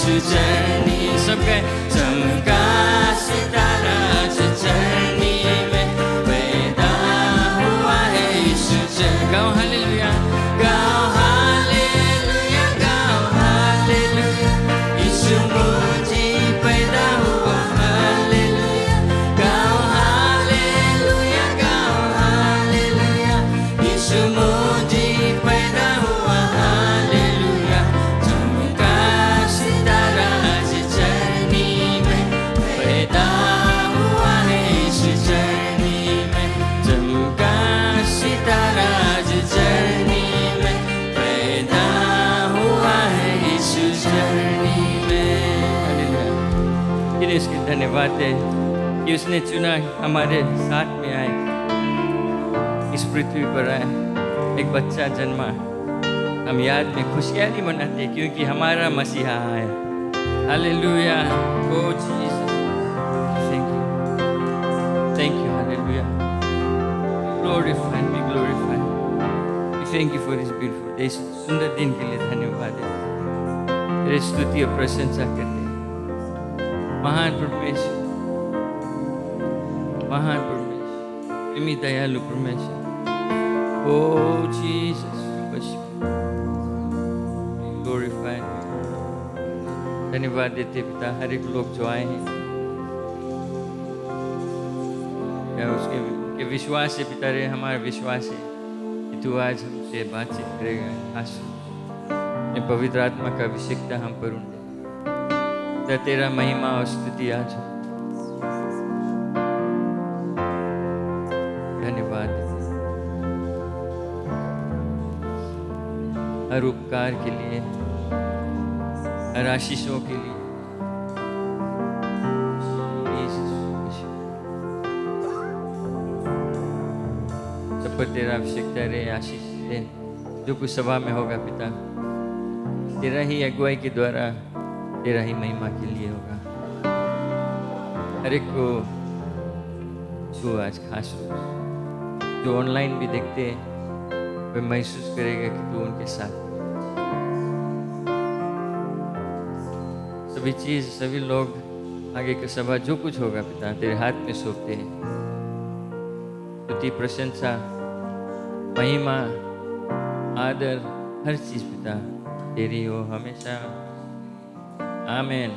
यीशु चरनी सब गए चमका सितारा जो चरनी में पैदा हुआ है यीशु चरनी गाओ हालेलुया गाओ हालेलुया गाओ हालेलुया यीशु मुझे पैदा हुआ हालेलुया गाओ हालेलुया यीशु मुझे पैदा हुआ हालेलुया चमका सितारा जो चरनी में पैदा हुआ है यीशु चरनी में चमका सितारा जो चरनी में पैदा हुआ है यीशु चरनी में हालेलुया फिर इसकी धन्यवाद है कि उसने चुना हमारे साथ में आए इस पृथ्वी पर आए एक बच्चा जन्मा हम याद में खुशहाली मनाते क्योंकि हमारा मसीहा आया hallelujah O Jesus thank you hallelujah glorify we thank you for this beautiful day सुंदर दिन के लिए धन्यवाद है तेरी स्तुति और प्रशंसा करते हैं महान परमेश्वर प्रेमी दयालु परमेश्वर Oh Jesus, we worship you. We glorify you. धन्यवाद देते पिता हर एक लोग जो आए हैं या उसके विश्वास से पिता रे हमारा विश्वास है कि तू आज हमसे बातचीत करेगा खास पवित्र आत्मा का अभिषेकता हम पर उठे तेरा महिमा और स्तुति आज धन्यवाद हर उपकार के लिए हर आशीषों के लिए सब पर तेरा अभिषेकता रहे आशीष दे जो कुछ सभा में होगा पिता तेरा ही अगुवाई के द्वारा तेरा ही महिमा के लिए होगा हर एक को छू आज खास जो ऑनलाइन भी देखते हैं वे महसूस करेगा कि तू उनके साथ सभी चीज सभी लोग आगे की सभा जो कुछ होगा पिता तेरे हाथ में सौंपते हैं स्तुति प्रशंसा महिमा आदर हर चीज पिता तेरी हो हमेशा amen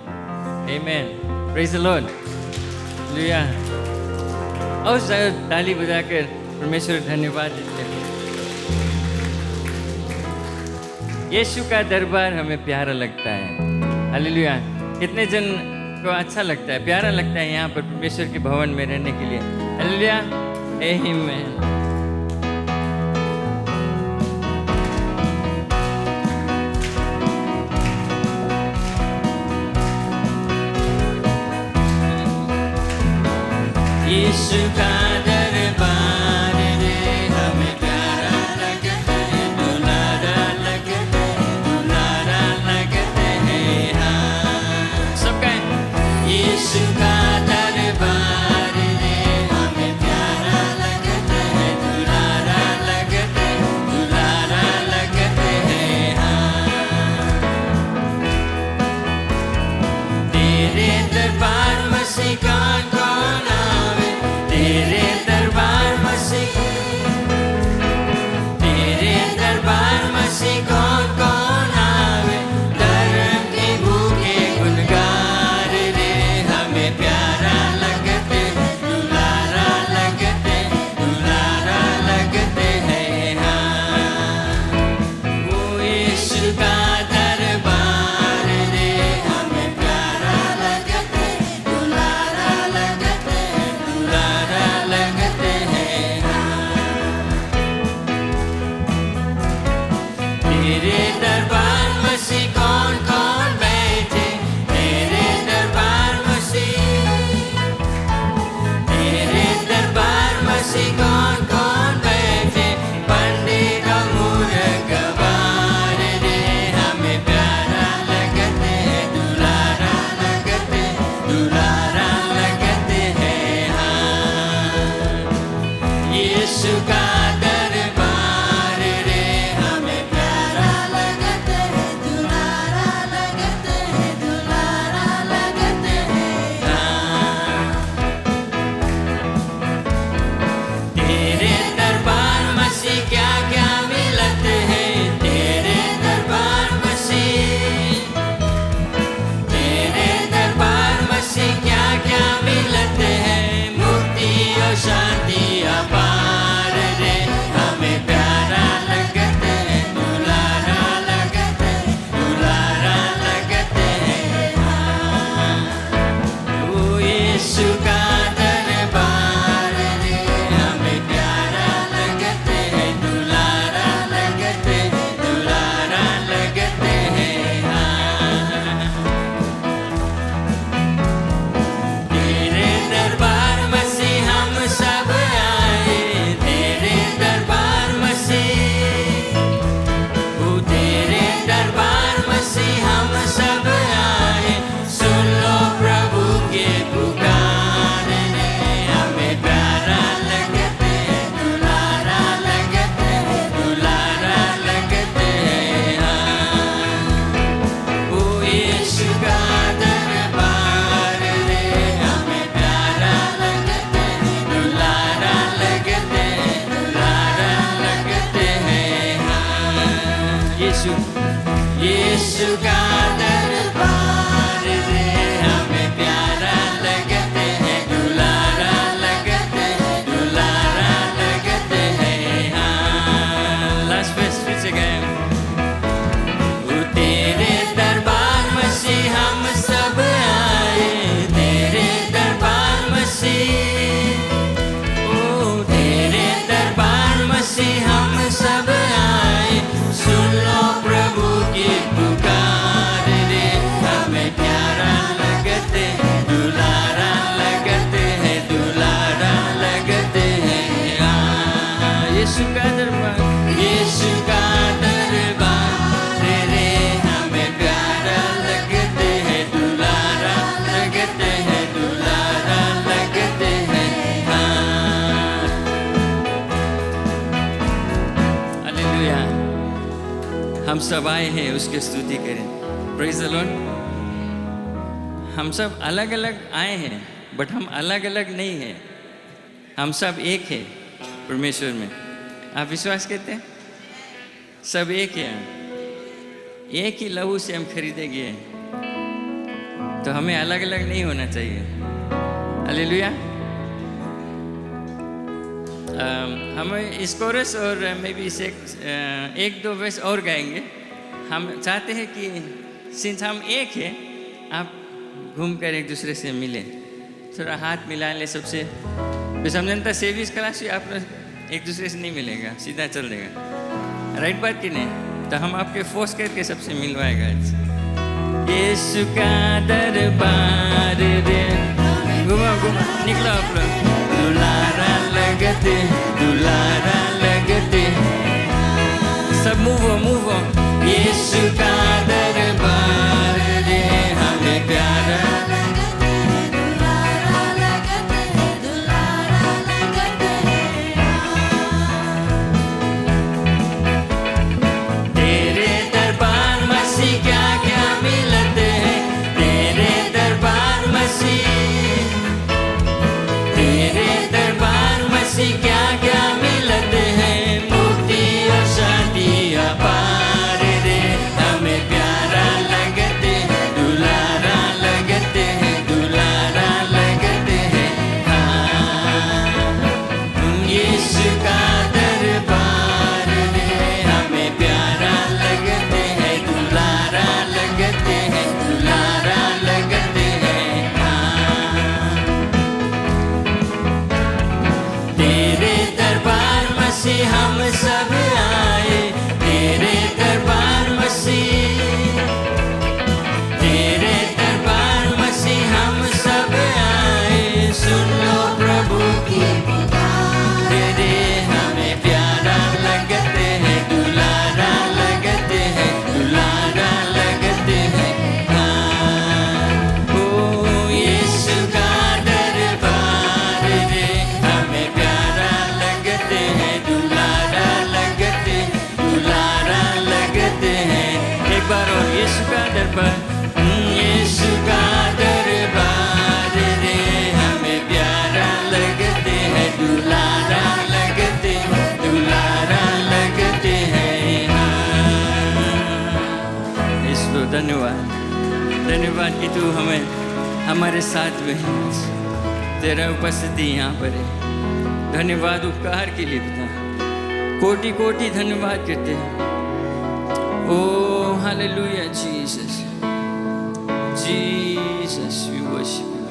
amen praise the Lord hallelujah और ताली बजाकर परमेश्वर धन्यवाद देते हैं यीशु का दरबार हमें प्यारा लगता है हालेलुया कितने जन को अच्छा लगता है प्यारा लगता है यहाँ पर परमेश्वर के भवन में रहने के लिए हालेलुया आमीन यीशु का दरबार रे हमें प्यारा लगता है दुलारा लगते हैं हाँ सब कहें यीशु का दरबार रे हमें प्यारा लगता है दुलारा लगते हैं हाँ तेरे दरबार मसीह का कौन आवे तेरे सब आए हैं उसकी स्तुति करें। Praise the Lord. हम सब अलग अलग आए हैं, बट हम अलग अलग नहीं हैं। हम सब एक हैं परमेश्वर में। आप विश्वास करते हैं? सब एक हैं। एक ही लहू से हम खरीदे गए हैं, तो हमें अलग अलग नहीं होना चाहिए। हालेलुया। हम इस कोरस और मे भी इसे एक दो वर्स और गाएंगे। हम चाहते हैं कि सिंस हम एक हैं, आप घूमकर एक दूसरे से मिलें, थोड़ा हाथ मिला ले सबसे। हम जनता सेविस क्लास से आप एक दूसरे से नहीं मिलेगा, सीधा चल देगा। राइट बात कि नहीं? तो हम आपके फोर्स करके सबसे मिलवाएगा। यीशु का दरबार रे, घुमा घुमा निकलो आप लोग। दुलारा लगते सब मूव। यीशु का दरबार रे, हमें प्यारा तेरे दरबार मसीह क्या क्या मिलते हैं। तेरे दरबार मसीह, तेरे दरबार मसीह क्या क्या मिलते हैं। मुक्ति और शांति अपार रे, हमें प्यारा लगते हैं। दुलारा लगते हैं, दुलारा लगते हैं। हाँ, यीशु का दरबार रे, हमें प्यारा लगते हैं। दुलारा लगते हैं, दुलारा लगते हैं। हाँ, तेरे दरबार मसीह हम सब आए। तेरे दरबार मसीह, तेरे दरबार मसीह हम सब आए। सुन लो प्रभु की पुकार रे, हमें प्यारा लगते हैं। दुलारा लगते हैं, दुलारा लगते हैं। हाँ, ओ यीशु का दरबार रे, हमें प्यारा लगते हैं। दुलारा लगते, दुलारा लगते हैं। एक बार और यीशु का दरबार, यीशु का दरबार रे, हमें प्यारा लगते हैं। दुलारा लगते, दुलारा लगते हैं। हाँ, ईश्वर धन्यवाद, धन्यवाद कि तू हमें हमारे साथ में है। तेरा उपस्थिति यहाँ पर है। धन्यवाद उपकार के लिए पिता, कोटि कोटि धन्यवाद करते हैं। ओ hallelujah Jesus, Jesus we worship you,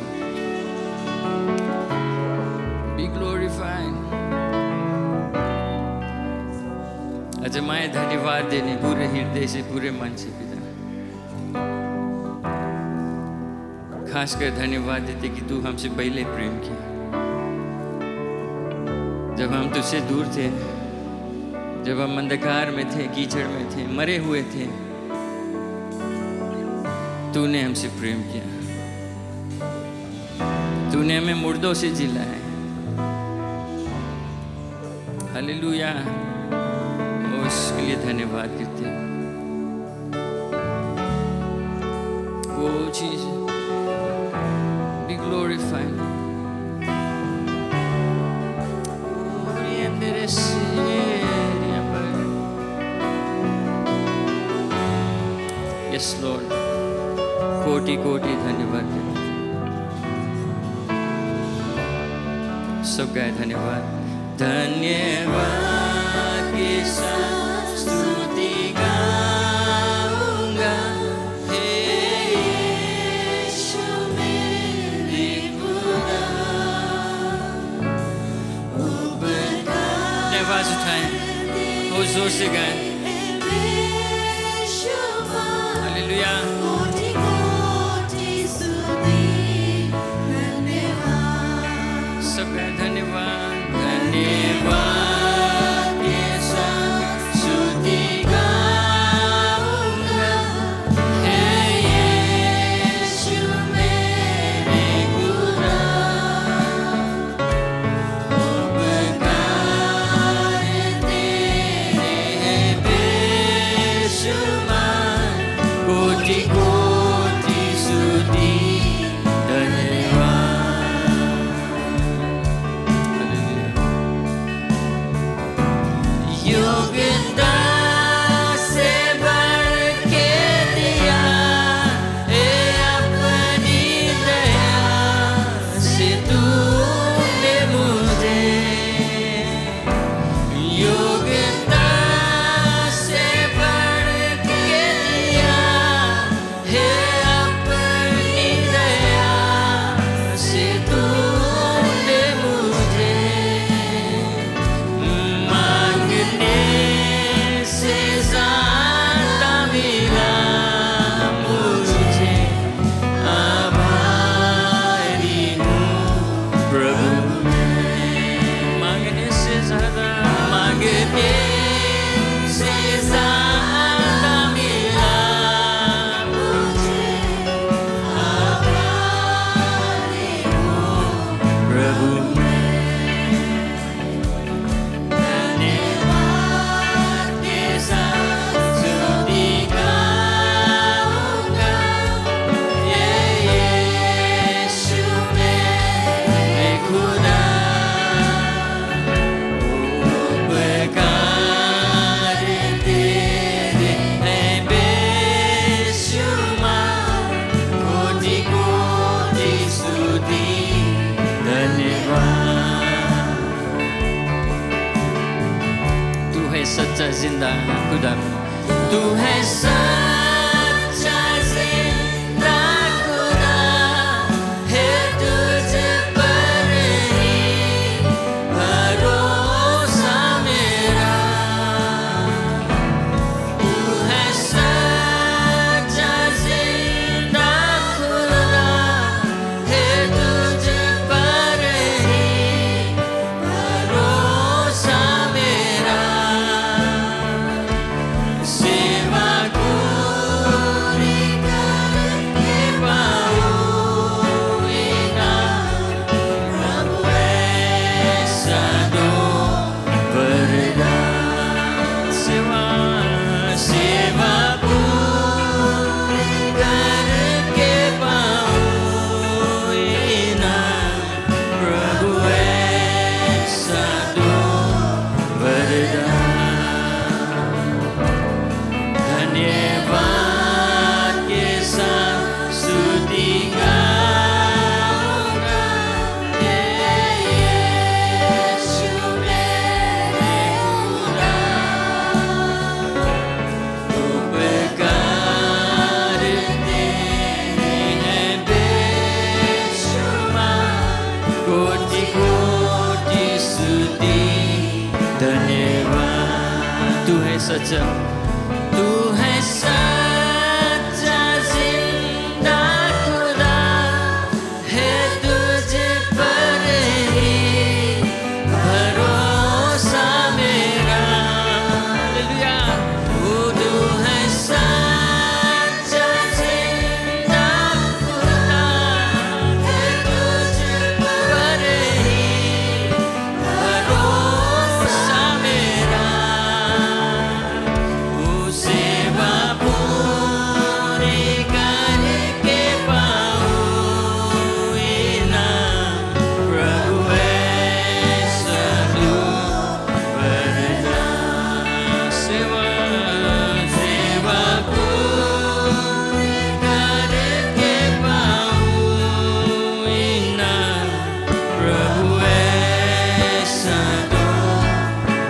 be glorified. अजमाए धन्यवाद देने पूरे हृदय से, पूरे मन से पिता। खासकर धन्यवाद देते कि तू हमसे पहले प्रेम किया। जब हम तुझसे दूर थे, जब हम अंधकार में थे, कीचड़ में थे, मरे हुए थे, तूने हमसे प्रेम किया। तूने हमें मुर्दों से जिलाया। हालेलुया, उसके लिए धन्यवाद करते हैं। वो चीज बी ग्लोरीफाइड। यस लॉर्ड, कोटि कोटि धन्यवाद देते हैं। सब गाए धन्यवाद। धन्यवाद के साथ स्तुति गाऊंगा, हे यीशु मेरे खुदा। आवाज उठाएं और जोर से गाएं। हालेलुया। सब गाएं धन्यवाद, धन्यवाद के साथ स्तुति गाऊंगा, हे यीशु मेरे खुदा। उपकार तेरे हैं सच्चा जिंदा खुदा, तू है सच्चा जिंदा खुदा, है तुझ पर ही भरोसा मेरा। तू है सच्चा जिंदा खुदा, है तुझ पर ही भरोसा मेरा। सेवा पूरी करके पाऊँ इनाम, प्रभु ऐसा दो वरदान। सेवा पूरी करके पाऊँ इनाम, प्रभु ऐसा दो वरदान। धन्यवाद के साथ स्तुति गाऊंगा, हे यीशु मेरे खुदा। उपकार तेरे हैं बेशुमार, कोटि कोटि स्तुति धन्यवाद। तू है सच्चा, तू है सच्चा जिंदा खुदा, है तुझ पर ही भरोसा मेरा। हालेलुया। ओ तू है सच्चा जिंदा खुदा, है तुझ पर ही भरोसा मेरा। ओ सेवा पूरी करके पाऊँ इनाम, प्रभु ऐसा दो वरदान। सेवा पूरी करके पाऊँ इनाम, प्रभु ऐसा दो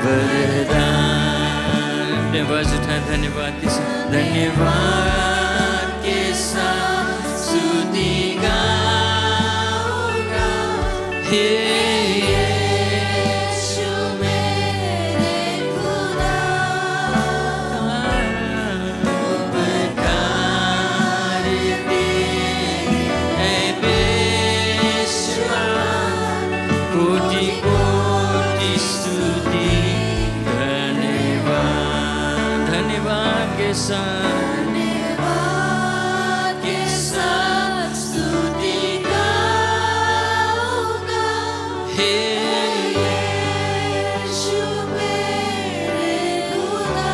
वरदान। अपने आवाज उठाए धन्यवाद के साथ, धन्यवाद के साथ स्तुति गाऊंगा, हे यीशु मेरे खुदा। उपकार तेरे हैं बेशुमार, कोटि कोटि स्तुति धन्यवाद। धन्यवाद के साथ स्तुति गाऊंगा, हे यीशु मेरे खुदा।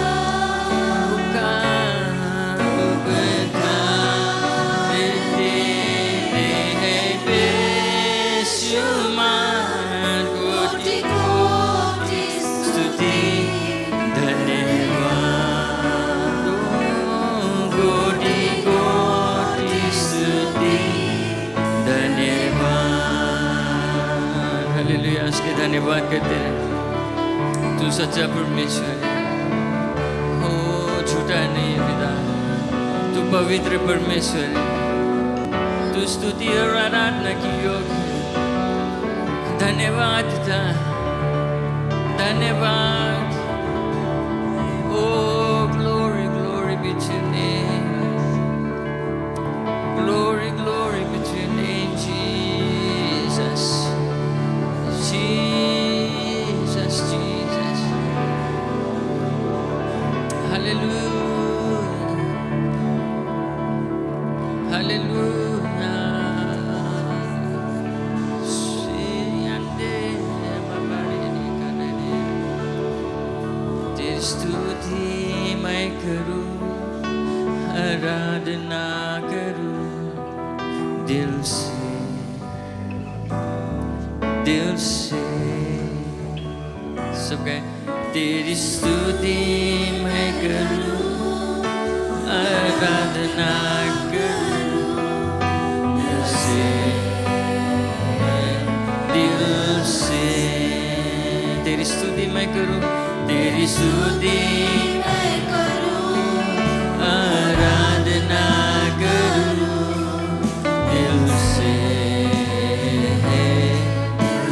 उपकार तेरे हैं बेशुमार, कोटि कोटि स्तुति धन्यवाद। कोटि कोटि स्तुति धन्यवाद। हालेलुया। उसके धन्यवाद करते हैं। तू सच्चा परमेश्वर है, हो झूठा नहीं है पिता। तू पवित्र परमेश्वर है, तू स्तुति और आराधना की योग्य है। धन्यवाद पिता, धन्यवाद। Oh, glory, glory be to your name. Glory, glory be to your name, Jesus. Jesus, Jesus. Hallelujah. Hallelujah. तेरी स्तुति मैं करूं, आराधना करूं दिल से, दिल से। सब कहें, तेरी स्तुति मैं करूं, आराधना करूं दिल से, दिल से। तेरी स्तुति मैं करूं, तेरी स्तुति मैं करूं, आराधना करूं दिल से,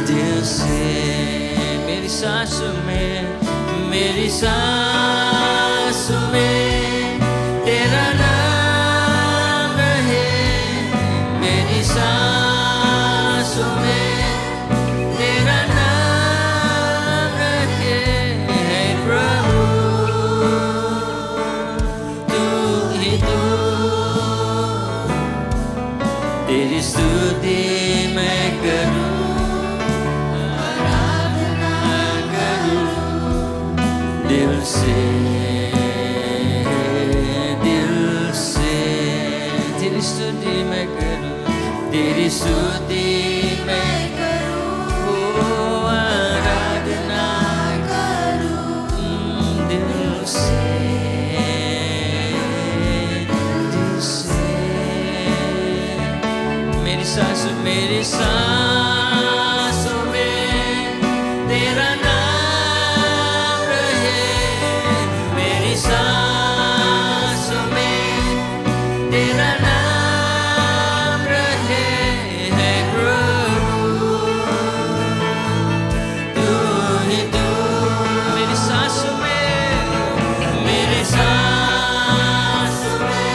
दिल से। मेरी सांसों में, मेरी सांसों में तेरा नाम रहे, मेरी सांसों में तेरा नाम रहे। है प्रभु तू ही तू, तेरी स्तुति मैं करूं, आराधना करूं दिल से, दिल से। तेरी स्तुति मैं करूं, तेरी स्तुति मैं करूं, ओ आराधना करूं दिल से, दिल से। मेरी सांसों, मेरी सांसों में तेरा नाम रहे, मेरी सांसों में तेरा नाम रहे। है प्रभु तू ही तू, मेरी सांसों में, मेरी सांसों में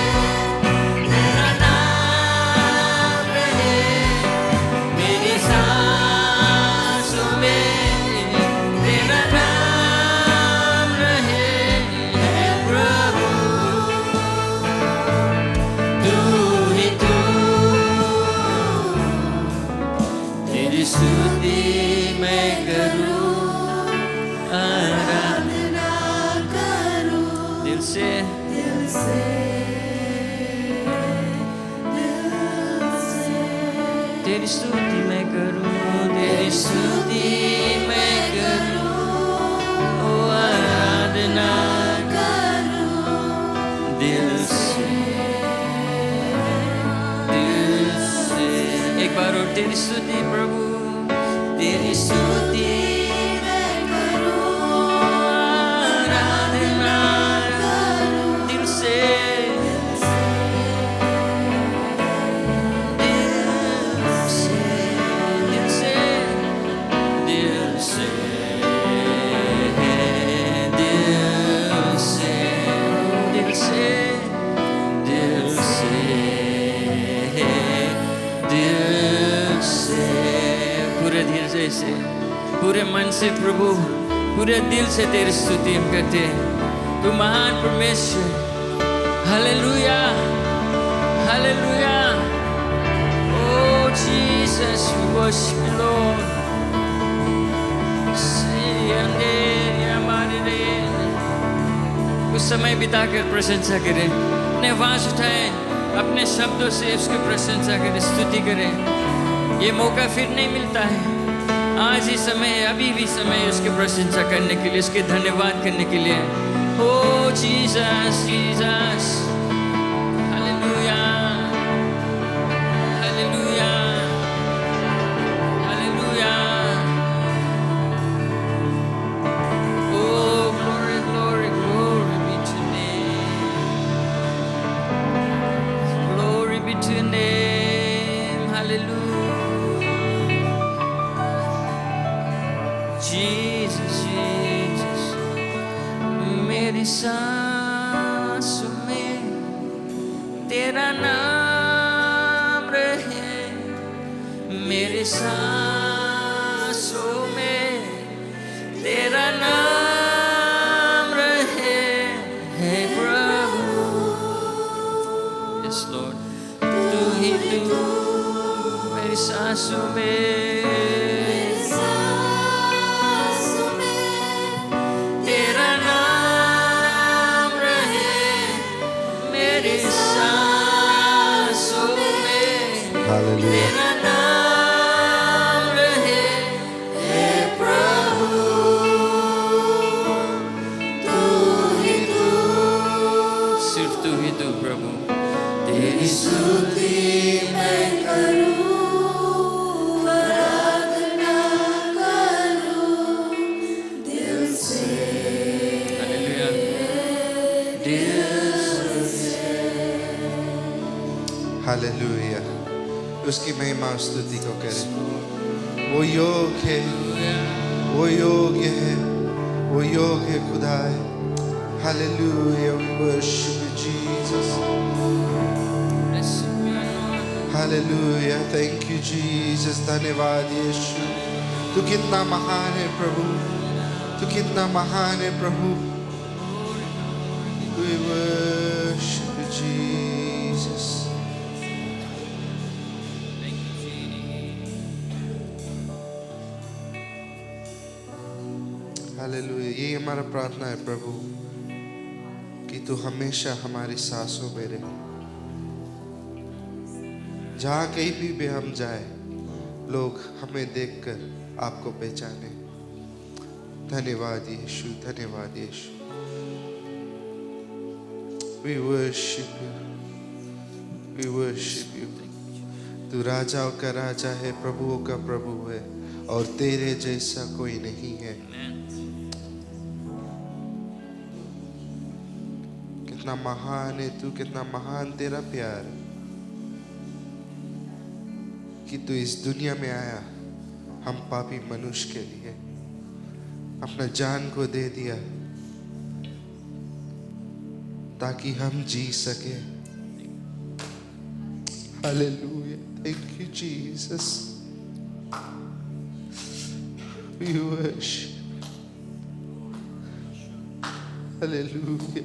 तेरा नाम रहे, मेरी सांसों में तेरा नाम रहे। है प्रभु तू ही तू, तेरी स्तुति मैं करूं, आराधना करूं दिल से, दिल से, दिल से। तेरी स्तुति मैं करूं, तेरी स्तुति मैं करूं, ओ आराधना करूं दिल से, दिल से। एक बार और तेरी स्तुति प्रभु, तेरी स्तुति मैं करूं, आराधना करूं दिल से, दिल से, दिल से, दिल से, दिल से, दिल से, दिल से, दिल से। पूरे दिल से, पूरे मन से प्रभु, पूरे दिल से तेरी स्तुति हम करते हैं। तू महान परमेश्वर, hallelujah, hallelujah. Oh Jesus, we worship you, Lord. कुछ समय बिताकर प्रशंसा करें, अपने आवाज उठाएं, अपने शब्दों से उसकी प्रशंसा करें, स्तुति करें। ये मौका फिर नहीं मिलता है। आज ही समय, अभी भी समय उसकी प्रशंसा करने के लिए, उसके धन्यवाद करने के लिए। Oh Jesus, Jesus, hallelujah, hallelujah, hallelujah. Oh glory, glory, glory be to your name. Glory be to your name. Hallelujah. Jesus, Jesus. मेरी सांसों में तेरा नाम रहे, मेरी सांसों में तेरा नाम रहे। है प्रभु, yes Lord, तू ही तू मेरी सांसों में, तेरा नाम रहे, मेरी सांसों में तेरा नाम रहे। हे प्रभु तू ही तू, सिर्फ तू ही तू प्रभु, तेरी स्तुति मैं करूं, आराधना करूं दिल से। हालेलुया। उसकी महिमा और स्तुति को करें। वो योग्य है, वो योग्य है, वो योग्य है खुदा है। Hallelujah. We worship you, Jesus. Hallelujah. Thank you, Jesus. धन्यवाद यीशु। तू कितना महान है प्रभु, तू कितना महान है प्रभु। We worship you, Jesus. Hallelujah. ये हमारा प्रार्थना है प्रभु कि तू हमेशा हमारी सांसों में रहे। जहाँ कहीं भी हम जाए लोग हमें देखकर आपको पहचाने। धन्यवाद यीशु, धन्यवाद यीशु। We worship you, we worship you. तू राजाओं का राजा है, प्रभुओं का प्रभु है, और तेरे जैसा कोई नहीं है। कितना महान है तू, कितना महान तेरा प्यार कि तू इस दुनिया में आया हम पापी मनुष्य के लिए, अपना जान को दे दिया ताकि हम जी सके। Hallelujah. Thank you Jesus. We worship. Hallelujah.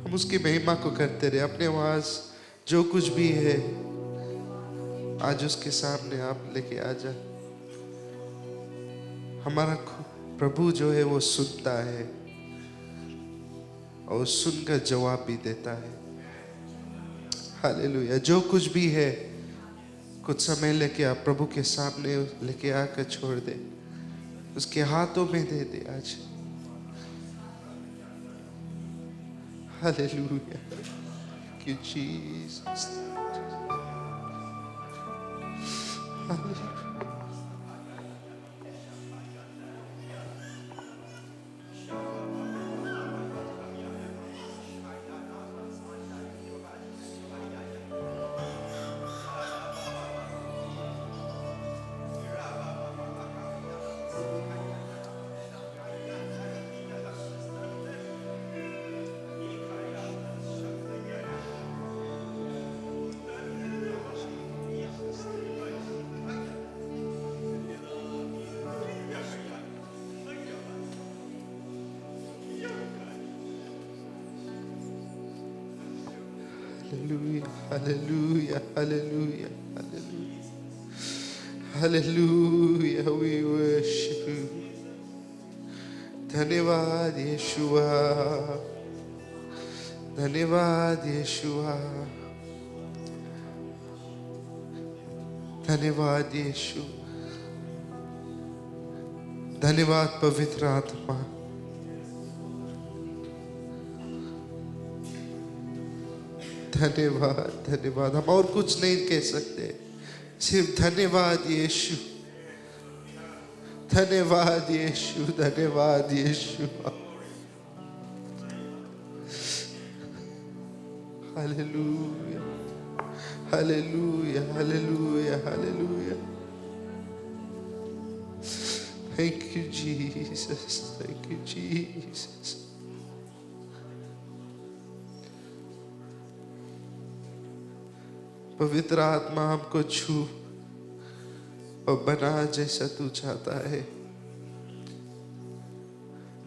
हम उसकी महिमा को करते रहे। अपने आवाज जो कुछ भी है आज उसके सामने आप लेके आ जा। हमारा प्रभु जो है वो सुनता है और सुनकर जवाब भी देता है। हालेलुया। जो कुछ भी है कुछ समय लेके आप प्रभु के सामने लेके आकर छोड़ दे, उसके हाथों में दे दे आज। Hallelujah. Thank you, Jesus. Hallelujah. Hallelujah, hallelujah, hallelujah, hallelujah. We worship you. धन्यवाद यीशुआ, धन्यवाद यीशुआ, धन्यवाद यीशु, धन्यवाद पवित्र आत्मा। धन्यवाद, धन्यवाद। हम और कुछ नहीं कह सकते, सिर्फ धन्यवाद यीशु, धन्यवाद यीशु, धन्यवाद यीशु। Hallelujah, hallelujah, hallelujah, hallelujah. Thank you, Jesus. Thank you, Jesus. पवित्र आत्मा हमको छू और बना जैसा तू चाहता है।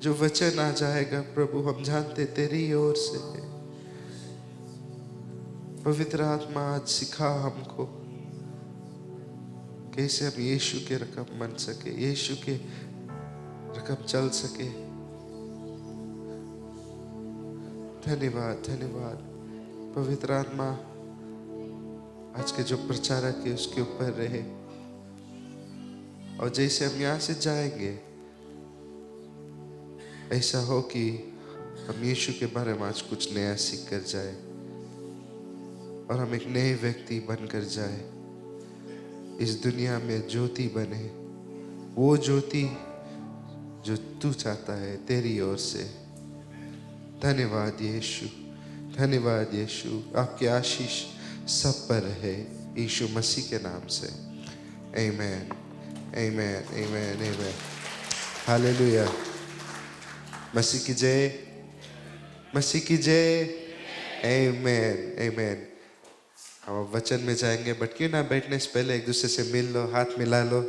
जो वचन आ जाएगा प्रभु हम जानते तेरी ओर से है। पवित्र आत्मा आज सिखा हमको कैसे हम यीशु के रकम बन सके, यीशु के रकम चल सके। धन्यवाद, धन्यवाद। पवित्र आत्मा आज के जो प्रचारक है उसके ऊपर रहे, और जैसे हम यहाँ से जाएंगे ऐसा हो कि हम यीशु के बारे में आज कुछ नया सीख कर जाए और हम एक नए व्यक्ति बनकर जाए। इस दुनिया में ज्योति बने, वो ज्योति जो तू चाहता है तेरी ओर से। धन्यवाद यीशु, धन्यवाद यीशु, आपकी आशीष सब पर रहे यीशु मसीह के नाम से। आमेन, आमेन, आमेन, आमेन। हालेलुया। मसीह की जय, मसीह की जय। आमेन, आमेन। हम अब वचन में जाएंगे, बट क्यों ना बैठने से पहले एक दूसरे से मिल लो, हाथ मिला लो,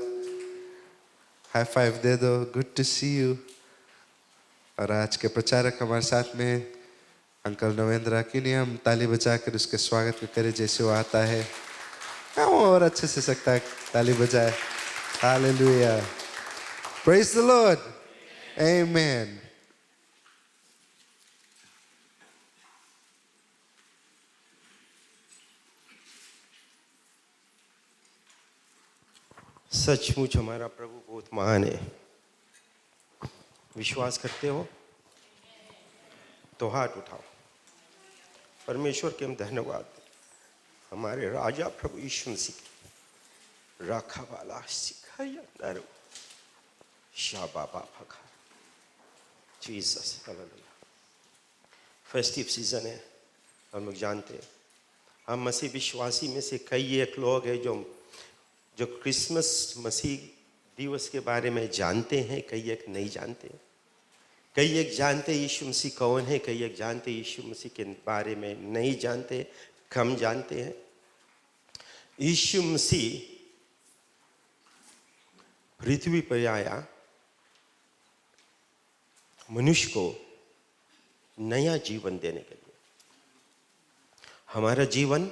हाई फाइव दे दो। Good to see you. और आज के प्रचारक हमारे साथ में अंकल नवेंद्र, क्यों नहीं हम ताली बजाकर उसके स्वागत करें जैसे वो आता है। हाँ, वो और अच्छे से सकता है, ताली बजाए। हालेलुया, प्रेज द लॉर्ड, आमेन। सचमुच हमारा प्रभु बहुत महान है। विश्वास करते हो तो हाथ उठाओ। परमेश्वर के हम धन्यवाद हमारे राजा प्रभु यीशु मसीह राखा वाला सिखाया नरो शाबाबा फखा जीसस। हालेलुया। फेस्टिव सीजन है, हम लोग जानते हैं। हम मसीह विश्वासी में से कई एक लोग हैं जो क्रिसमस मसीह दिवस के बारे में जानते हैं, कई एक नहीं जानते। कई एक जानते यीशु मसीह कौन है, कई एक जानते यीशु मसीह के बारे में नहीं जानते, कम जानते हैं। यीशु मसीह पृथ्वी पर आया मनुष्य को नया जीवन देने के लिए। हमारा जीवन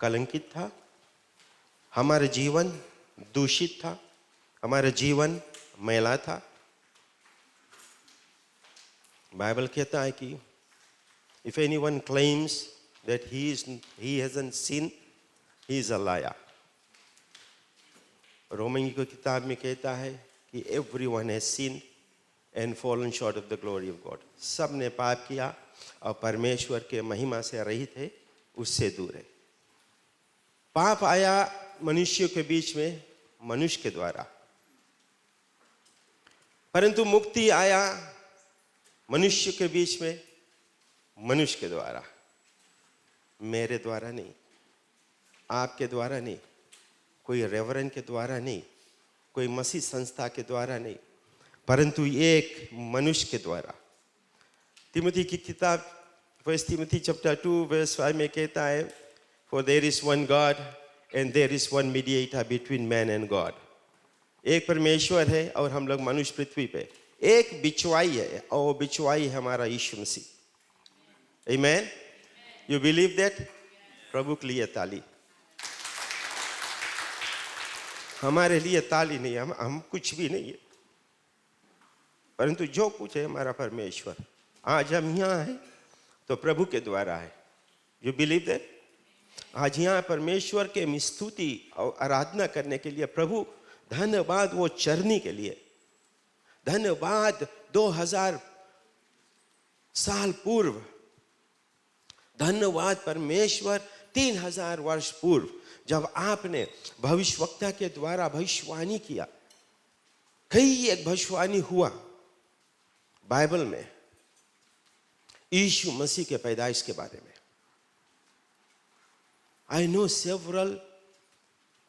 कलंकित था, हमारा जीवन दूषित था, हमारा जीवन मैला था। बाइबल कहता है कि if anyone claims that he hasn't sinned, he is a liar. Romani की किताब में कहता है कि everyone has sinned and fallen short of the glory of God. सब ने पाप किया और परमेश्वर के महिमा से रहित है, उससे दूर है। पाप आया मनुष्यों के बीच में मनुष्य के द्वारा, परंतु मुक्ति आया मनुष्य के बीच में मनुष्य के द्वारा। मेरे द्वारा नहीं, आपके द्वारा नहीं, कोई रेवरेंड के द्वारा नहीं, कोई मसीह संस्था के द्वारा नहीं, परंतु एक मनुष्य के द्वारा। तिमोथी की किताब 1 Timothy chapter 2 verse 5 में कहता है, For there is one God and there is one mediator between man and God. एक परमेश्वर है और हम लोग मनुष्य पृथ्वी पे एक बिचवाई है, और वो बिचवाई है हमारा यीशु मसीह। Amen? You believe that? प्रभु के लिए ताली। हमारे लिए ताली नहीं, हम कुछ भी नहीं है, परंतु जो कुछ है हमारा परमेश्वर। आज हम यहाँ हैं तो प्रभु के द्वारा है। You believe that? आज यहाँ परमेश्वर के स्तुति और आराधना करने के लिए प्रभु धन्यवाद, वो चरनी के लिए धन्यवाद। 2000 साल पूर्व धन्यवाद परमेश्वर। 3000 वर्ष पूर्व जब आपने भविष्यवक्ता के द्वारा भविष्यवाणी किया, कई एक भविष्यवाणी हुआ बाइबल में यीशु मसीह के पैदाइश के बारे में। I know several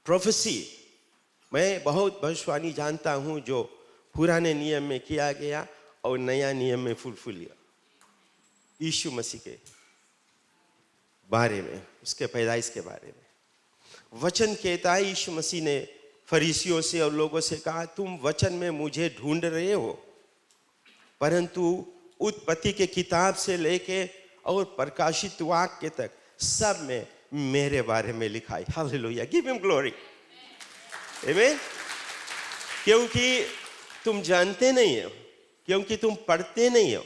prophecy, मैं बहुत भविष्यवाणी जानता हूं जो पुराने नियम में किया गया और नया नियम में फुलफिल किया। यीशु मसीह के बारे में, उसके पैदाइश के बारे में वचन कहता है, यीशु मसीह ने फरीसियों से और लोगों से कहा, तुम वचन में मुझे ढूंढ रहे हो, परंतु उत्पत्ति के किताब से लेके और प्रकाशित वाक्य तक सब में मेरे बारे में लिखा है। Hallelujah, give him glory. आमीन। क्योंकि तुम जानते नहीं हो, क्योंकि तुम पढ़ते नहीं हो।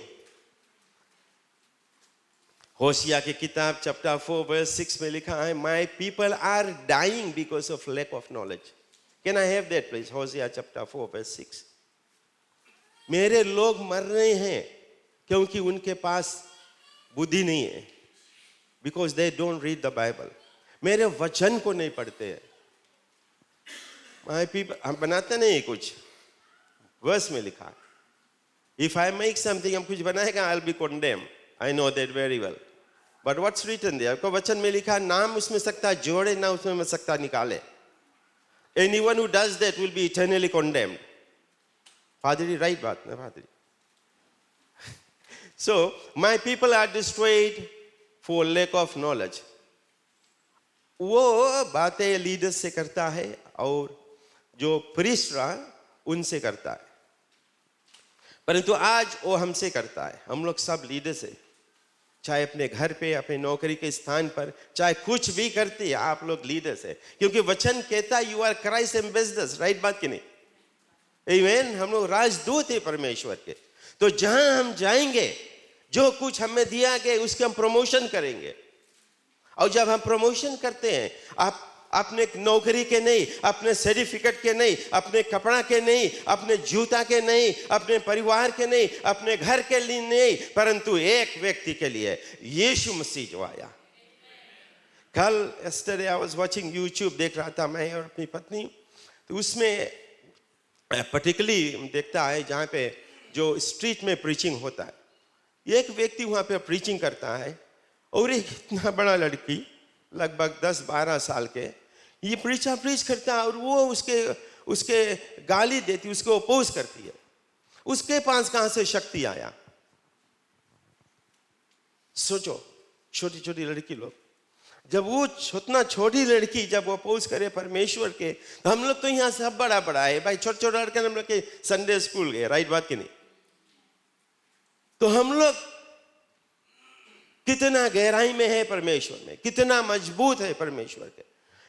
होशिया की किताब चैप्टर 4 वर्स 6 में लिखा है, my people are dying because of lack of knowledge. Can I have that please? Hosea chapter 4 verse 6। मेरे लोग मर रहे हैं क्योंकि उनके पास बुद्धि नहीं है, because they don't read the Bible. मेरे वचन को नहीं पढ़ते हैं। माय पीपल, हम बनाते नहीं कुछ, वर्स में लिखा, इफ आई मेक समथिंग, हम कुछ बनाएगा, I will be condemn, I know that very well. But what's written there, को वचन में लिखा नाम उसमें सकता जोड़े ना उसमें सकता निकाले. Anyone who does that will be eternally condemned. फादरी राइट बात ना फादरी. So my people are destroyed for lack of knowledge. वो बातें लीडर्स से करता है और जो प्रीस्ट रहा उनसे करता है, परंतु आज वो हमसे करता है. हम लोग सब लीडर्स है, चाहे अपने घर पे, अपने नौकरी के स्थान पर, चाहे कुछ भी करते हैं, आप लोग लीडर्स है. क्योंकि वचन कहता है you are Christ ambassadors. Right बात की नहीं? आमीन. हम लोग राजदूत है परमेश्वर के. तो जहां हम जाएंगे जो कुछ हमें दिया गया उसके हम प्रमोशन करेंगे. और जब हम प्रमोशन करते हैं, आप अपने नौकरी के नहीं, अपने सर्टिफिकेट के नहीं, अपने कपड़ा के नहीं, अपने जूता के नहीं, अपने परिवार के नहीं, अपने घर के लिए नहीं, परंतु एक व्यक्ति के लिए, यीशु मसीह जो आया. कल yesterday I was watching YouTube, देख रहा था मैं और अपनी पत्नी. तो उसमें पर्टिकुलरली देखता है जहाँ पे जो स्ट्रीट में प्रीचिंग होता है, एक व्यक्ति वहाँ पे प्रीचिंग करता है और एक इतना बड़ा लड़की लगभग 10-12 साल के ये प्रीच करता है और वो उसके गाली देती, उसको अपोज करती है. उसके पास कहां से शक्ति आया? सोचो, छोटी छोटी लड़की लोग, जब वो उतना छोटी लड़की जब वो अपोज करे परमेश्वर के, तो हम लोग तो यहाँ सब बड़ा बड़ा है भाई, छोटे छोटे लड़के हम लोग के संडे स्कूल गए. राइट बात की नहीं? तो हम लोग कितना गहराई में है परमेश्वर में, कितना मजबूत है परमेश्वर के.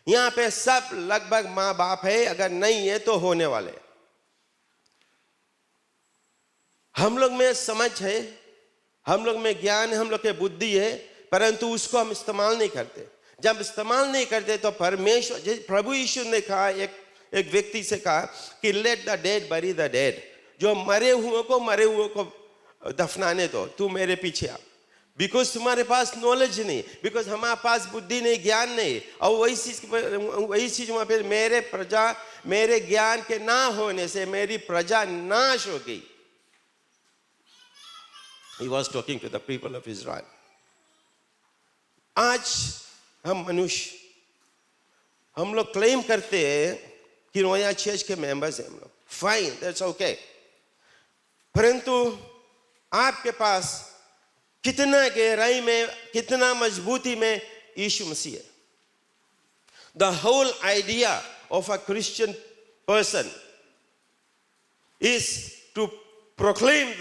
यहां पे सब लगभग माँ बाप है, अगर नहीं है तो होने वाले. हम लोग में समझ है, हम लोग में ज्ञान है, हम लोग के बुद्धि है, परंतु उसको हम इस्तेमाल नहीं करते. जब इस्तेमाल नहीं करते तो परमेश्वर, प्रभु यीशु ने कहा, एक व्यक्ति से कहा कि लेट द डेड बरी द डेड. जो मरे हुए को दफनाने दो, तू मेरे पीछे आ. बिकॉज तुम्हारे पास नॉलेज नहीं, बिकॉज हमारे पास बुद्धि नहीं, ज्ञान नहीं. और वही चीज वहां पे मेरे प्रजा, मेरे ज्ञान के ना होने से मेरी प्रजा नाश हो गई. He was talking to the people of Israel. आज हम मनुष्य, हम लोग क्लेम करते हैं कि नोया चर्च के मेंबर्स हैं हम लोग. Fine, that's okay. परंतु आपके पास कितना गहराई में, कितना मजबूती में यीशु मसीह है. The whole idea of a Christian person is to proclaim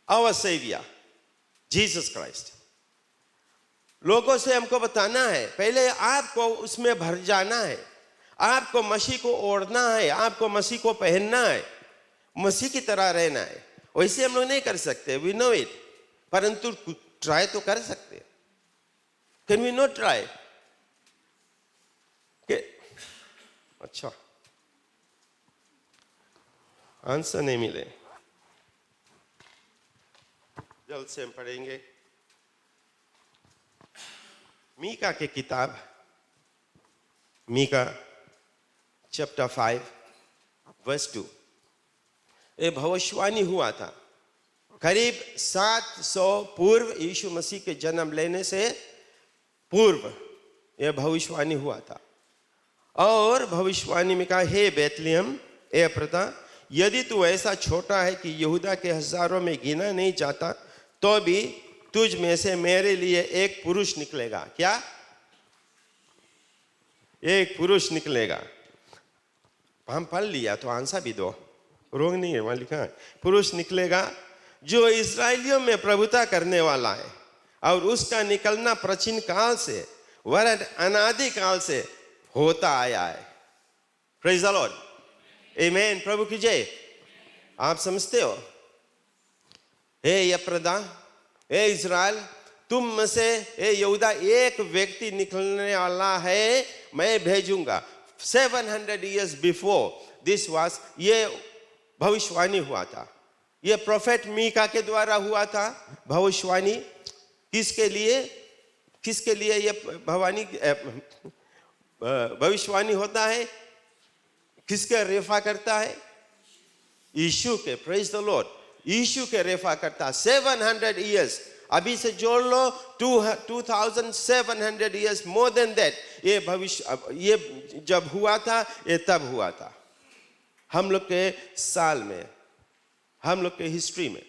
our Savior, Jesus Christ. लोगों से हमको बताना है, पहले आपको उसमें भर जाना है, आपको मसीह को ओढ़ना है, आपको मसीह को पहनना है, मसीह की तरह रहना है. वैसे हम लोग नहीं कर सकते, वी नो इट, परंतु ट्राई तो कर सकते. Can we not try? अच्छा, आंसर नहीं मिले, जल्द से हम पढ़ेंगे. मीका के किताब, मीका चैप्टर 5 वर्स 2. ये भविष्यवाणी हुआ था करीब 700 पूर्व, यीशु मसीह के जन्म लेने से पूर्व यह भविष्यवाणी हुआ था. और भविष्यवाणी में कहा, हे बेतलेहम ए प्रथा, यदि तू ऐसा छोटा है कि यहूदा के हजारों में गिना नहीं जाता, तो भी तुझ में से मेरे लिए एक पुरुष निकलेगा. क्या? एक पुरुष निकलेगा. हम पढ़ लिया तो आंसर भी दो, रोग नहीं है, वहां लिखा है पुरुष निकलेगा जो इस्राएलियों में प्रभुता करने वाला है, और उसका निकलना प्राचीन काल से वरन अनादि काल से होता आया है. प्रेज द लॉर्ड, आमेन. प्रभु की जय. आप समझते हो? हे यप्रदा, हे इज़राइल, तुम में से हे यहूदा एक व्यक्ति निकलने वाला है, मैं भेजूंगा. 700 years before this was, ये भविष्यवाणी हुआ था. ये प्रोफेट मीका के द्वारा हुआ था भविष्यवाणी. किसके लिए? किसके लिए ये भविष्यवाणी होता है? किसके रेफा करता है? यीशु के. Praise the Lord. यीशु के रेफा करता. 700 years अभी से जोड़ लो 2700 years more than that। ये भविष्य, ये जब हुआ था ये तब हुआ था, हम लोग के साल में, हम लोग के हिस्ट्री में।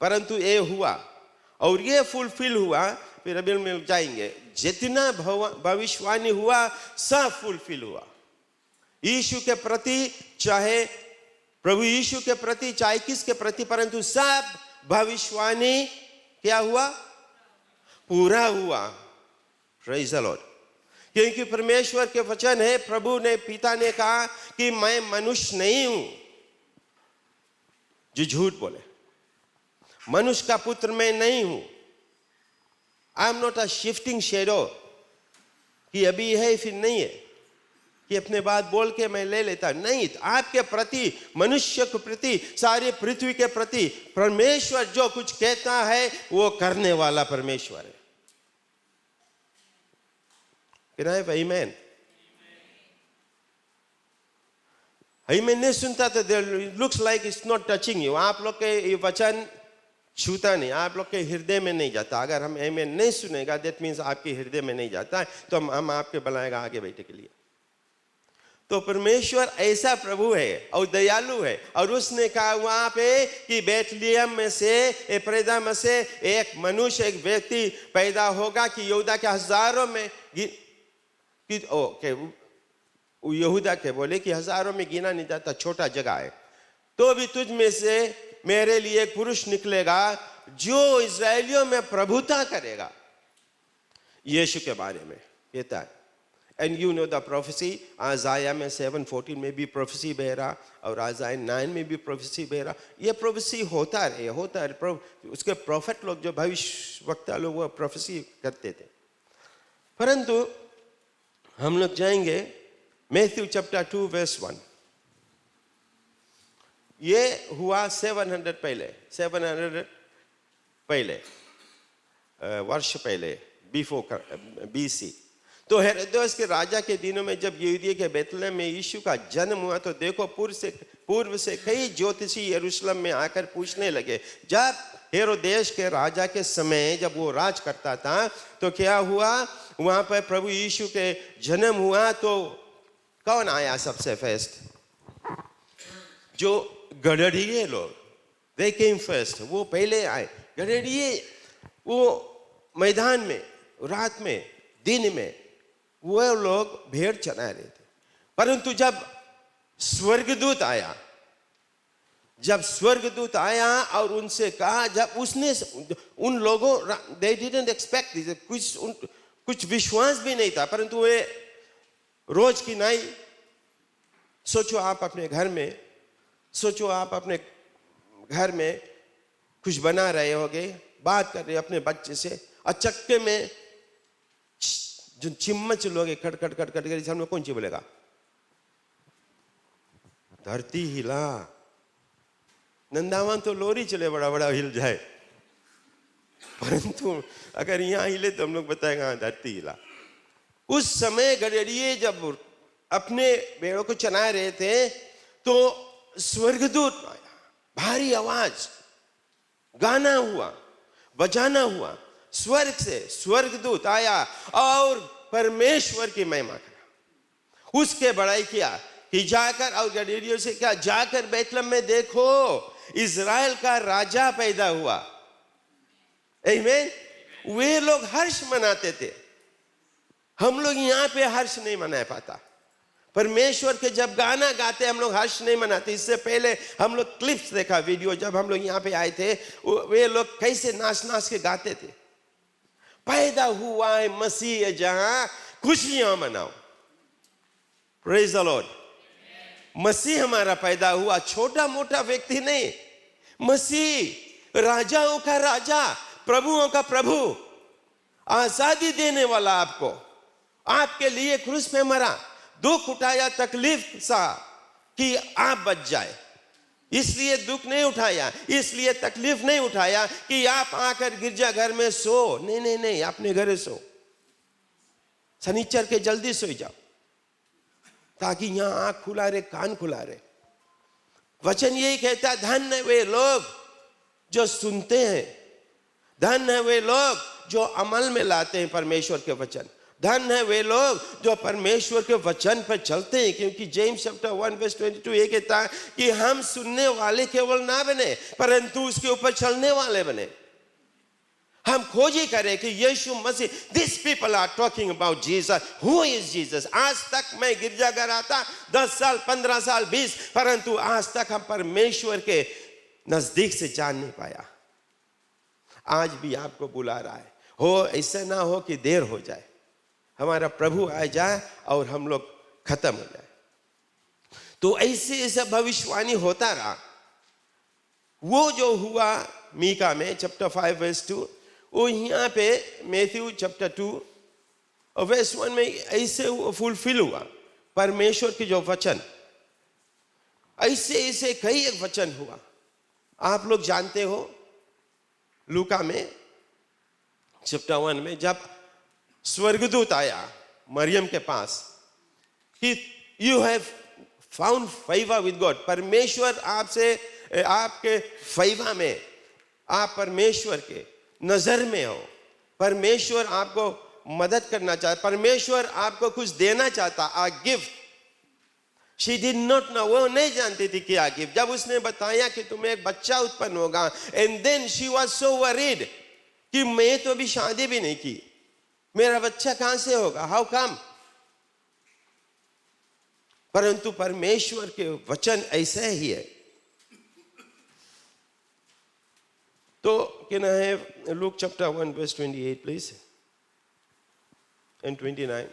परंतु ये हुआ और ये फुलफिल हुआ। फिर अभी में जाएंगे, जितना भविष्यवाणी हुआ सब फुलफिल हुआ यीशु के प्रति, चाहे प्रभु यीशु के प्रति, चाहे किसके प्रति, परंतु सब भविष्यवाणी क्या हुआ? पूरा हुआ। Praise the Lord. क्योंकि परमेश्वर के वचन है, प्रभु ने, पिता ने कहा कि मैं मनुष्य नहीं हूं जो झूठ बोले, मनुष्य का पुत्र मैं नहीं हूं। I am not a shifting shadow, कि अभी है फिर नहीं है, कि अपने बात बोल के मैं ले लेता नहीं। आपके प्रति, मनुष्य के प्रति, सारी पृथ्वी के प्रति परमेश्वर जो कुछ कहता है वो करने वाला परमेश्वर है। Can I have amen? Amen नहीं सुनता तो it looks like it's not touching you। आप लोग के ये वचन छूता नहीं, आप लोग के हृदय में नहीं जाता। अगर हम amen नहीं सुनेगा, that means आपके हृदय में नहीं जाता है, तो हम आपके बुलाएगा आगे बैठे के लिए। तो परमेश्वर ऐसा प्रभु है और दयालु है, और उसने कहा वहां पे कि बेथलेहम में से, एफ्राइम में से एक मनुष्य, एक व्यक्ति पैदा होगा कि यहूदा के हजारों में यहूदा के बोले कि हजारों में गिना नहीं जाता, छोटा जगह है, तो भी तुझ में से मेरे लिए एक पुरुष निकलेगा जो इस्राएलियों में प्रभुता करेगा। यीशु के बारे में कहता है। And you know the prophecy, Isaiah में 7:14 में भी प्रोफेसी बह रहा, और आज़ाया 9 में भी प्रोफेसी बह रहा। ये प्रोफेसी होता है। उसके प्रोफेट लोग, जो भविष्यवक्ता लोग, वो प्रोफेसी करते थे। परंतु हम लोग जाएंगे मैथ्यू चैप्टर 2 वर्स 1। ये हुआ 700 वर्ष पहले, बिफोर BC। तो हेरोदेस के राजा के दिनों में जब यहूदिया के बेथलेहम में यीशु का जन्म हुआ, तो देखो पूर्व से कई ज्योतिषी यरूशलेम में आकर पूछने लगे। जब हेरोदेस के राजा के समय जब वो राज करता था, तो क्या हुआ, वहां पर प्रभु यीशु के जन्म हुआ, तो कौन आया सबसे फर्स्ट? जो गडरिये लोग, they came first, वो पहले आए। गडरिये वो मैदान में, रात में, दिन में वो लोग भेड़ चरा रहे थे। परंतु जब स्वर्गदूत आया और उनसे कहा, जब उसने उन लोगों, they didn't expect this, कुछ विश्वास भी नहीं था, परंतु वे रोज की नाई, सोचो आप अपने घर में कुछ बना रहे होगे, बात कर रहे अपने बच्चे से, अचक्के में जो चिम्मच लोगे खटखट कर, सामने कौन सी बोलेगा? धरती हिला। नंदावन तो लोरी चले, बड़ा बड़ा हिल जाए, परंतु अगर यहाँ हिले तो हम लोग बताएंगे हाँ धरती हिला। उस समय गडरिये जब अपने भेड़ों को चला रहे थे, तो स्वर्गदूत आया, भारी आवाज, गाना हुआ, बजाना हुआ, स्वर्ग से स्वर्गदूत आया और परमेश्वर की महिमा करा, उसके बड़ाई किया कि जाकर, और गडरियों से क्या, जाकर बेथलेहम में देखो, इज़राइल का राजा पैदा हुआ। आमीन। वे लोग हर्ष मनाते थे, हम लोग यहाँ पे हर्ष नहीं मना पाता। परमेश्वर के जब गाना गाते हम लोग हर्ष नहीं मनाते। इससे पहले हम लोग क्लिप्स देखा, वीडियो, जब हम लोग यहाँ पे आए थे, वे लोग कैसे नाच के गाते थे। पैदा हुआ है मसीह, जहां खुशियां मनाओ। Praise the Lord. मसीह हमारा पैदा हुआ, छोटा मोटा व्यक्ति नहीं, मसीह राजाओं का राजा, प्रभुओं का प्रभु, आजादी देने वाला, आपको, आपके लिए क्रूस पे मरा, दुख उठाया, तकलीफ सा कि आप बच जाए, इसलिए दुख नहीं उठाया, इसलिए तकलीफ नहीं उठाया कि आप आकर गिरजा घर में सो। नहीं, अपने घर सो, शनिचर के जल्दी सो जाओ, ताकि यहां आंख खुला रहे, कान खुला रहे। वचन यही कहता है, धन्य वे लोग जो सुनते हैं धन है वे लोग जो अमल में लाते हैं परमेश्वर के वचन। धन है वे लोग जो परमेश्वर के वचन पर चलते हैं, क्योंकि जेम्स चैप्टर 1:22 ये कहता है कि हम सुनने वाले केवल ना बने परंतु उसके ऊपर चलने वाले बने। हम खोजी करें कि यीशु मसीह, this people are talking about Jesus, who is Jesus. आज तक मैं गिरजाघर आता 10 साल 15 साल 20, परंतु आज तक हम परमेश्वर के नजदीक से जान नहीं पाया। आज भी आपको बुला रहा है, हो ऐसा ना हो कि देर हो जाए, हमारा प्रभु आ जाए और हम लोग खत्म हो जाए। तो ऐसे ऐसा भविष्यवाणी होता रहा। वो जो हुआ मीका में चैप्टर 5:2, वो यहाँ पे मैथ्यू चैप्टर 2:1 में ऐसे फुलफिल हुआ। परमेश्वर की जो वचन, ऐसे ऐसे कई एक वचन हुआ। आप लोग जानते हो लूका में चैप्टर 1 में जब स्वर्गदूत आया मरियम के पास कि you have found favour with God, परमेश्वर आपसे, आपके फेवर में, आप परमेश्वर के नजर में हो, परमेश्वर आपको मदद करना चाहता, परमेश्वर आपको कुछ देना चाहता, a gift. She did not know, वो नहीं जानती थी क्या गिफ्ट। जब उसने बताया कि तुम्हें एक बच्चा उत्पन्न होगा, and then she was so worried कि मैं तो अभी शादी भी नहीं की, मेरा बच्चा कहां से होगा, हाउ कम। परंतु परमेश्वर के वचन ऐसे ही है। तो can I have Luke chapter 1:28 please and 29.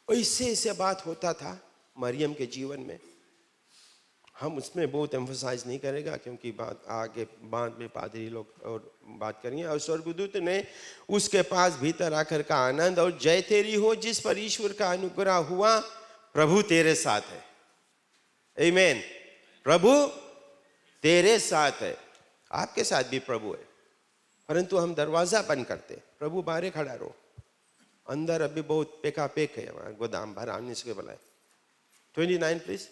ऐसे ऐसे बात होता था मरियम के जीवन में। हम उसमें बहुत एम्फसाइज नहीं करेगा क्योंकि बात आगे बाद में पादरी लोग और बात करेंगे। और स्वर्गदूत ने उसके पास भीतर आकर का आनंद और जय तेरी हो जिस पर ईश्वर का अनुग्रह हुआ, प्रभु तेरे साथ है। आमीन। प्रभु तेरे साथ है। आपके साथ भी प्रभु है, परंतु हम दरवाजा बंद करते, प्रभु बाहर खड़ा रहो, अंदर अभी बहुत पेका पेक है, हमारा गोदाम भरा आने से बुलाए। 29 प्लीज।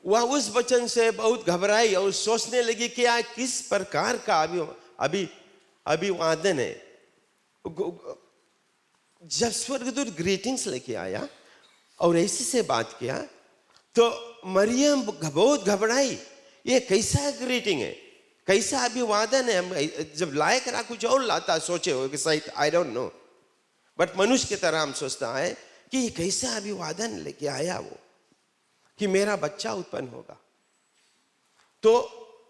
वह उस वचन से बहुत घबराई और सोचने लगी कि क्या किस प्रकार का अभिवादन है। जब स्वर्गदूत ग्रीटिंग्स लेके आया और ऐसे से बात किया तो मरियम बहुत घबराई। ये कैसा ग्रीटिंग है, कैसा अभिवादन है। हम जब लायक रहा कुछ और लाता, सोचे हो कि शायद आई डोंट नो, बट मनुष्य की तरह हम सोचता है कि ये कैसा अभिवादन लेके आया वो, कि मेरा बच्चा उत्पन्न होगा। तो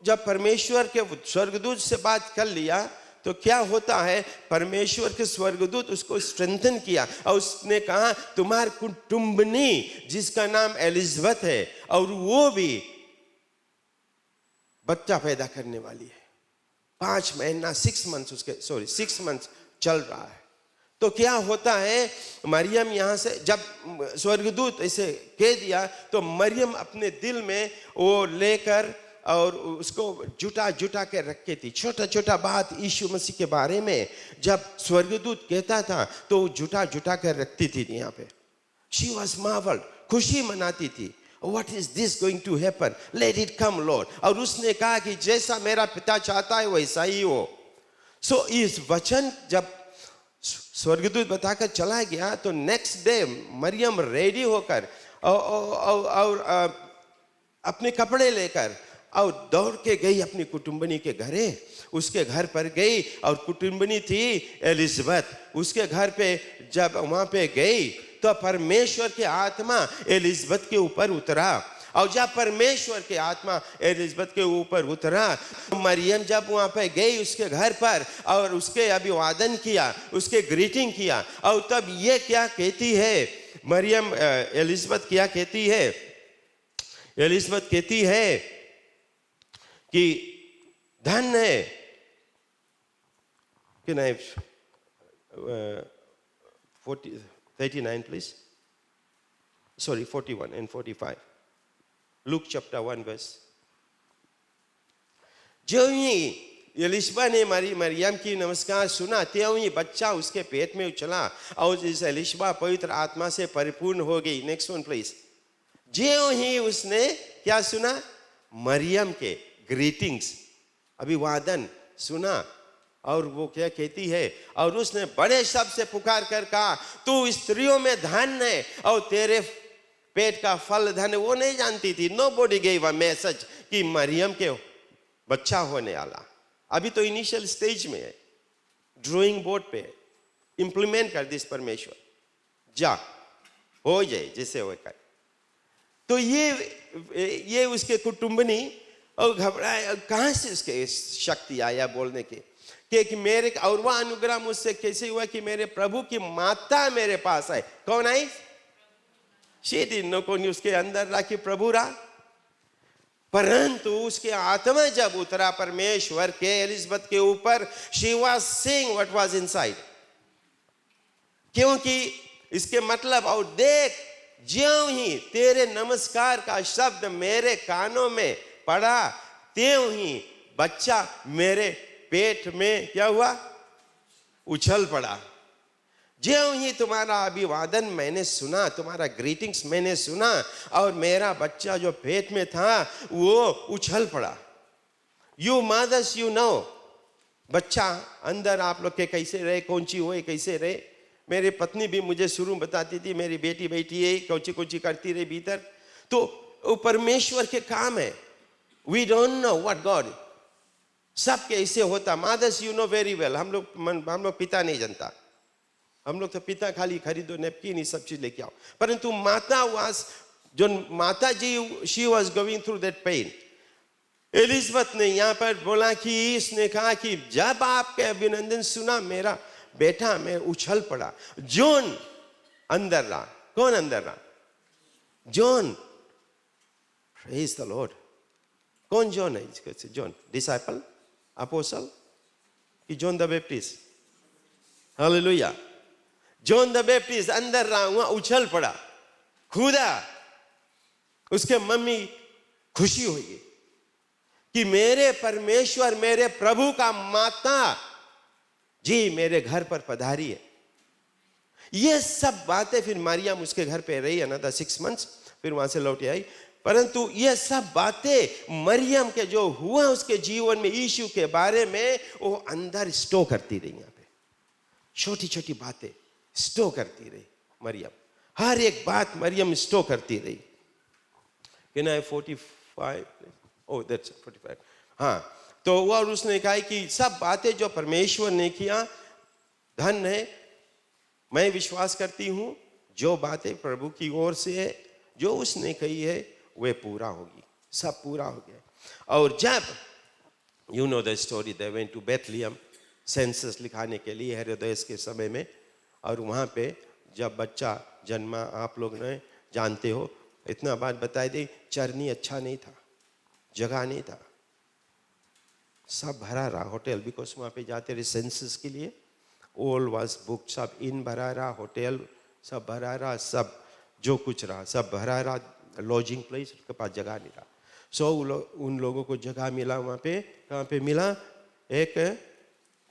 जब परमेश्वर के स्वर्गदूत से बात कर लिया तो क्या होता है, परमेश्वर के स्वर्गदूत उसको स्ट्रेंथन किया और उसने कहा तुम्हारी कुटुंबनी जिसका नाम एलिजबेथ है और वो भी बच्चा पैदा करने वाली है। 5 महीना 6 मंथ्स चल रहा है। तो क्या होता है, मरियम यहां से जब स्वर्गदूत ऐसे कह दिया तो मरियम अपने दिल में वो लेकर और उसको जुटा के रखी थी। छोटा छोटा बात यीशु मसीह के बारे में जब स्वर्गदूत कहता था तो जुटा कर रखती थी। यहाँ पे शी वॉज मार्वल्ड, खुशी मनाती थी। What is this going to happen? Let it come, Lord. और उसने कहा कि जैसा मेरा पिता चाहता है वैसा ही हो। सो इस वचन जब स्वर्गदूत बताकर चला गया तो नेक्स्ट डे मरियम रेडी होकर और अपने कपड़े लेकर और दौड़ के गई अपनी कुटुंबनी के घरे। उसके घर पर गई और कुटुंबनी थी एलिजबेथ। उसके घर पे जब वहां पे गई तो परमेश्वर की आत्मा एलिजबेथ के ऊपर उतरा। और जब परमेश्वर की आत्मा एलिजबेथ के ऊपर उतरा, मरियम जब वहां पे गई उसके घर पर और उसके अभिवादन किया, उसके ग्रीटिंग किया, और तब ये क्या कहती है मरियम, एलिजबेथ क्या कहती है, एलिजबेथ कहती है कि धन है कि नहीं। 39 please, sorry 41 and 45, Luke chapter 1 verse। जो ही एलिशबा ने मरियम की नमस्कार सुना, त्यों ही बच्चा उसके पेट में उछला और इस एलिशबा पवित्र आत्मा से परिपूर्ण हो गई। Next one please. ज्यों ही उसने क्या सुना? मरियम के ग्रीटिंग्स, अभिवादन सुना, और वो क्या कहती है? और उसने बड़े शब्द से पुकार कर कहा, तू स्त्रियों में धन्य है और तेरे पेट का फल धन्य। वो नहीं जानती थी, नोबडी गेव अ मैसेज कि मरियम के बच्चा होने वाला। अभी तो इनिशियल स्टेज में है, ड्राइंग बोर्ड पे। इंप्लीमेंट कर दिस परमेश्वर, जा हो जाए जैसे हो कर। तो ये उसके कुटुंबनी और घबराए, कहां से उसके शक्ति आया बोलने के कि मेरे, और वह अनुग्रह मुझसे कैसे हुआ कि मेरे प्रभु की माता मेरे पास आए। कौन आई? शीनो को उसके अंदर रहा कि प्रभु रहा, परंतु उसके आत्मा जब उतरा परमेश्वर के एलिजबेथ के ऊपर, she was seeing what was inside. क्योंकि इसके मतलब, और देख, ज्यों ही तेरे नमस्कार का शब्द मेरे कानों में पड़ा, त्यों ही बच्चा मेरे पेट में क्या हुआ? उछल पड़ा। ज्यों ही तुम्हारा अभिवादन मैंने सुना, तुम्हारा ग्रीटिंग्स मैंने सुना, और मेरा बच्चा जो पेट में था वो उछल पड़ा। यू मदर्स यू नो, बच्चा अंदर आप लोग के कैसे रहे, कौन सी हुए, कैसे रहे। मेरी पत्नी भी मुझे शुरू बताती थी, मेरी बेटी बेटी है कौची कौची करती रही भीतर। तो वो परमेश्वर के काम है। We don't know what God, सब कैसे होता। Mothers you know very well. हम लोग पिता नहीं जानता, हम लोग तो पिता खाली खरीदो नेपकिन, ये सब चीज लेके आओ। परंतु माता वाज, जो माता जी, she was going through that pain. Elizabeth ने यहाँ पर बोला कि इसने कहा कि जब आपके अभिनंदन सुना मेरा बेटा, मैं उछल पड़ा। जॉन अंदर रहा। कौन अंदर रहा? जॉन। Praise the Lord. कौन जॉन है? जॉन डिसाइपल, अपोस्टल कि John the Baptist? Hallelujah. John the Baptist अंदर रहा, वहां उछल पड़ा। खुदा, उसके मम्मी खुशी हुई कि मेरे परमेश्वर, मेरे प्रभु का माता जी मेरे घर पर पधारी है। ये सब बातें, फिर मरियम उसके घर पे रही अनदर 6 months, फिर वहां से लौट आई। परंतु ये सब बातें मरियम के जो हुआ उसके जीवन में यीशु के बारे में, वो अंदर स्टोर करती रही। यहाँ पे छोटी छोटी बातें स्टोर करती रही मरियम, हर एक बात मरियम स्टोर करती रही। Can I 45? Oh, that's 45. हाँ, तो वो, और उसने कहा कि सब बातें जो परमेश्वर ने किया धन है। मैं विश्वास करती हूं जो बातें प्रभु की ओर से है, जो उसने कही है वे पूरा होगी। सब पूरा हो गया। और जब you know the story, they went to Bethlehem census लिखाने के लिए हेरोदेस के समय में, और वहां पे जब बच्चा जन्मा, आप लोग ने जानते हो, इतना बात बताई दी, चरनी अच्छा नहीं था, जगह नहीं था, सब भरा रहा होटल, बिकॉज वहां पे जाते रहे सेंसस के लिए। ऑल वाज बुक, सब इन भरा रहा, होटल सब भरा रहा, सब जो कुछ रहा सब भरा रहा, लॉजिंग प्लेस उसके पास जगह नहीं रहा। सो उन लोगों को जगह मिला वहाँ पे। कहाँ पे मिला? एक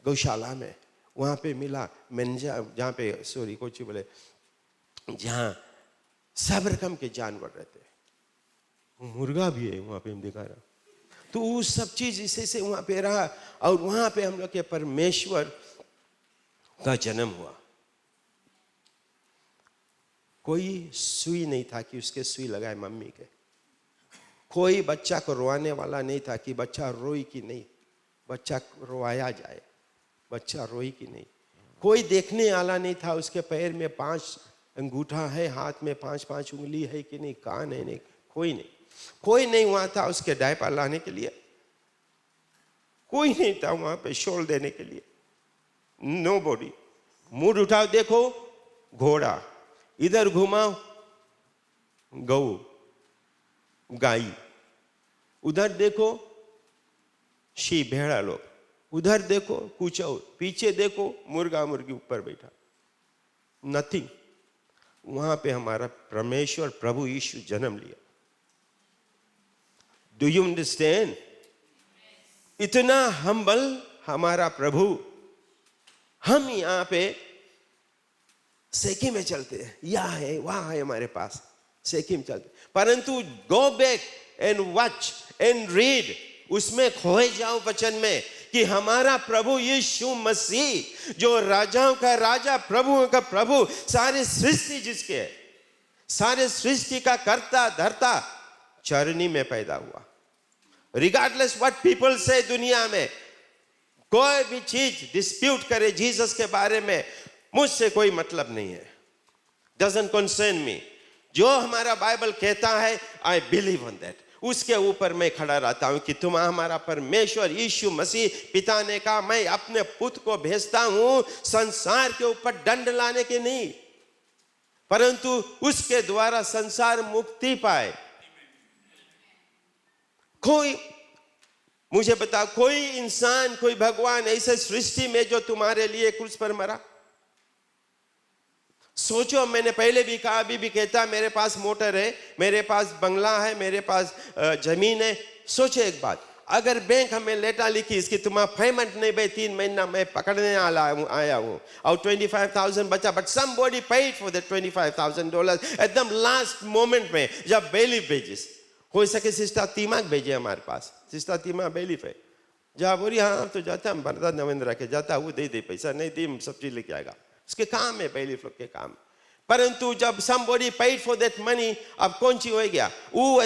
गौशाला में, वहाँ पे मिला मंजा, जहाँ पे सॉरी कोची बोले, जहाँ सब रकम के जानवर रहते, मुर्गा भी है वहाँ पे, हम दिखा रहा। तो वो सब चीज इसे से वहाँ पे रहा, और वहाँ पे हम लोग के परमेश्वर का जन्म हुआ। कोई सुई नहीं था कि उसके सुई लगाए मम्मी के, कोई बच्चा को रोवाने वाला नहीं था कि बच्चा रोई कि नहीं, बच्चा रोवाया जाए, बच्चा रोई कि नहीं। कोई देखने वाला नहीं था उसके पैर में 5 अंगूठा है, हाथ में 5-5 उंगली है कि नहीं, कान है नहीं, कोई नहीं। कोई नहीं वहां था उसके डायपर लाने के लिए, कोई नहीं था वहां पे शॉल देने के लिए, नो बॉडी। मुंह उठाओ देखो घोड़ा, इधर घुमाओ गऊ गाय, उधर देखो शी भेड़ा लोग, उधर देखो कुचौ, पीछे देखो मुर्गा मुर्गी ऊपर बैठा, नथिंग। वहां पे हमारा परमेश्वर प्रभु यीशु जन्म लिया। Do you understand? इतना हम्बल हमारा प्रभु। हम यहाँ पे सेकी में चलते हैं, यहाँ है वहां है हमारे पास, सेकी में चलते, परंतु go back and watch and read, उसमें खोए जाओ वचन में कि हमारा प्रभु यीशु मसीह जो राजाओं का राजा, प्रभुओं का प्रभु, सारे सृष्टि जिसके है, सारे सृष्टि का कर्ता धर्ता चरनी में पैदा हुआ। रिगार्डलेस व्हाट पीपल से, दुनिया में कोई भी चीज डिस्प्यूट करे जीसस के बारे में, मुझसे कोई मतलब नहीं है, डजंट कंसर्न मी। जो हमारा बाइबल कहता है आई बिलीव ऑन दैट, उसके ऊपर मैं खड़ा रहता हूं कि तुम हमारा परमेश्वर यीशु मसीह, पिता ने कहा मैं अपने पुत्र को भेजता हूं संसार के ऊपर दंड लाने के नहीं, परंतु उसके द्वारा संसार मुक्ति पाए। कोई मुझे बता, कोई इंसान, कोई भगवान ऐसे सृष्टि में जो तुम्हारे लिए क्रूस पर मरा? सोचो, मैंने पहले भी कहा, अभी भी कहता, मेरे पास मोटर है, मेरे पास बंगला है, मेरे पास जमीन है। सोचो एक बात, अगर बैंक हमें लेटर लिखी इसकी तुम्हारा पेमेंट नहीं भाई 3 महीना मैं पकड़ने आया हूं और 25,000 बचा, but somebody paid for the $25,000 एकदम लास्ट मोमेंट में, जब बेलीफ भेजिस, हो सके सिस्टर तीमा भेजे हमारे पास, सिस्टर तीमा बेलीफ है, जहाँ बोली हाँ तो जाता हम बरदा नवेंद्र के जाता, वो दे पैसा, नहीं दी सब चीज लेके आएगा, उसके काम है बेलीफ लोग के काम। परंतु जब somebody paid for that money, अब कौन सी हो गया, वो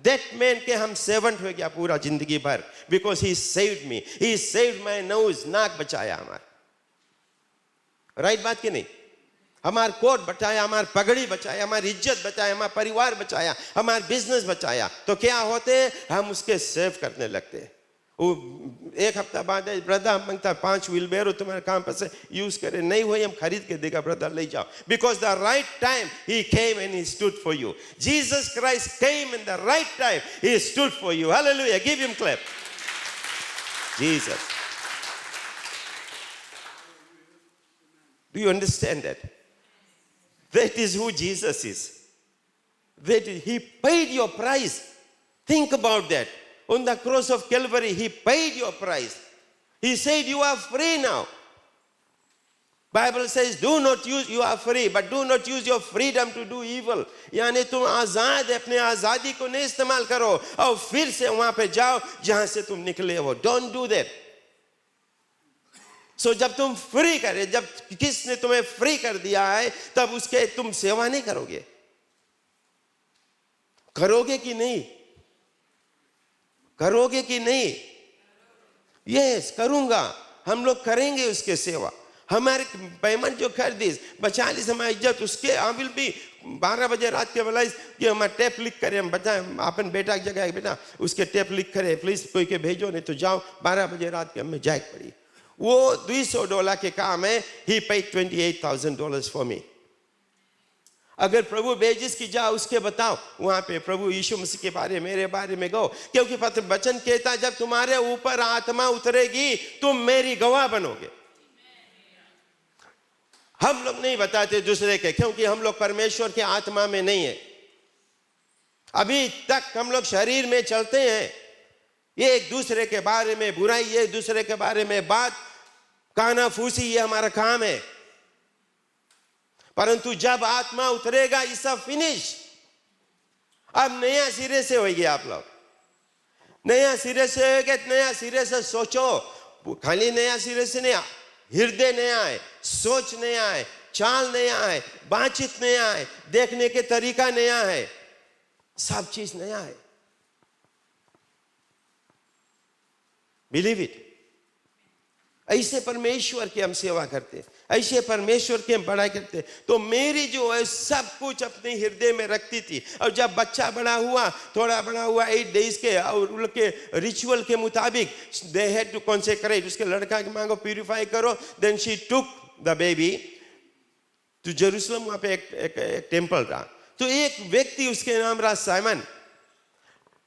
that man के हम servant हो गया पूरा जिंदगी भर, because he saved me, he saved my nose, नाक बचाया हमारा, राइट बात की नहीं, हमार कोट बचाया, हमार पगड़ी बचाया, हमारी इज्जत बचाया, हमारा परिवार बचाया, हमारा बिजनेस बचाया, तो क्या होते हम उसके सेव करने लगते हैं। वो एक हफ्ता बाद ब्रदर मांगता 5 व्हील बेरो तुम्हारे काम पर से यूज करे, नहीं हुई हम खरीद के देगा, ब्रदर ले जाओ, because the right time he came and he stood for you. Jesus Christ came in the right time, he stood for you. Hallelujah, give him clap. Jesus, do you understand that? That is who Jesus is. That he paid your price. Think about that. On the cross of Calvary, he paid your price. He said you are free now. Bible says do not use, you are free, but do not use your freedom to do evil. यानी तुम आजाद, अपने आजादी को नहीं इस्तेमाल करो और फिर से वहां पे जाओ जहां से तुम निकले हो। Don't do that. So जब तुम फ्री करे, जब किसने तुम्हें फ्री कर दिया है, तब उसके तुम सेवा नहीं करोगे? करोगे कि नहीं? करोगे कि नहीं? यस, करूंगा, हम लोग करेंगे उसके सेवा। हमारे पेमेंट जो कर दी, बचा ली हमारी इज्जत, उसके आमिल भी 12 बजे रात के बोला कि हमारा टेप लिख करे, हम बता अपन बेटा की जगह बेटा उसके टेप लिख करे, प्लीज कोई के भेजो, नहीं तो जाओ। 12 बजे रात के हमें जाग पड़ी, वो $200 के काम है। ही paid $28,000 फॉर मी। अगर प्रभु भेजिस की जाओ उसके बताओ, वहां पे प्रभु यीशु मसीह के बारे, मेरे बारे में गो, क्योंकि पत्र वचन कहता है जब तुम्हारे ऊपर आत्मा उतरेगी तुम मेरी गवाह बनोगे। हम लोग नहीं बताते दूसरे के, क्योंकि हम लोग परमेश्वर के आत्मा में नहीं है। अभी तक हम लोग शरीर में चलते हैं, ये एक दूसरे के बारे में बुराई, ये दूसरे के बारे में बात, कानाफूसी, ये हमारा काम है। परंतु जब आत्मा उतरेगा, इस सब फिनिश। अब नया सिरे से होगी, आप लोग नया सिरे से होगे, नया सिरे से सोचो। खाली नया सिरे से नहीं, हृदय नया है, सोच नया है, चाल नया है, बातचीत नया है, देखने के तरीका नया है, सब चीज नया है। Believe it. ऐसे परमेश्वर की हम सेवा करते, ऐसे परमेश्वर की हम बड़ाई करते। तो मेरी जो है सब कुछ अपने हृदय में रखती थी। और जब बच्चा बड़ा हुआ, थोड़ा बड़ा हुआ 8 डेज के, और उनके रिचुअल के मुताबिक दे हैड टू कॉन्सेक्रेट, उसके लड़का के मांगो प्यूरिफाई करो। Then she took the baby to Jerusalem. वहां पे एक टेम्पल था, तो एक व्यक्ति उसके नाम रहा साइमन।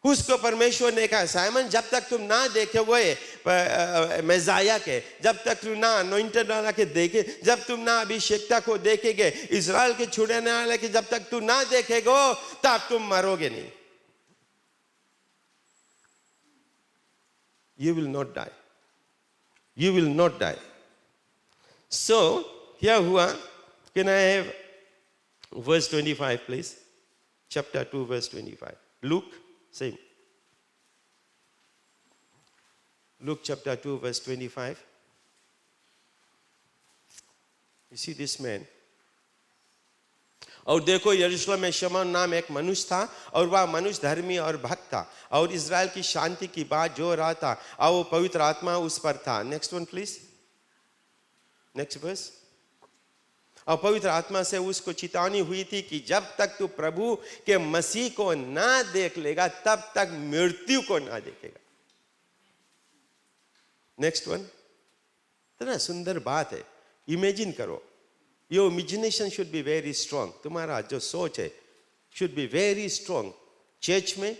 उसको परमेश्वर ने कहा, साइमन जब तक तुम ना देखोगे मेजाया के, जब तक तुम ना अनॉइंटेड वाला के देखे, जब तुम ना अभिषेकता को देखेगे, इजराइल के छुड़ाने वाले के जब तक तुम ना देखेगो, तब तुम मरोगे नहीं। You will not die. You will not die. So, क्या हुआ? Can I have verse 25, please? Chapter 2, verse 25. Luke, same. Luke chapter 2, verse 25. You see this man. और देखो यरूशलेम में शमौन नाम एक मनुष्य था और वह मनुष्य धर्मी और भक्त था और इज़राइल की शांति की बात जो रहा था और वो पवित्र आत्मा उस पर था. Next one please. Next verse. और पवित्र आत्मा से उसको चेतावनी हुई थी कि जब तक तू प्रभु के मसीह को ना देख लेगा तब तक मृत्यु को ना देखेगा. Next one. इतना सुंदर बात है. इमेजिन करो. Your imagination should be very strong. तुम्हारा जो सोच है should be very strong. Church में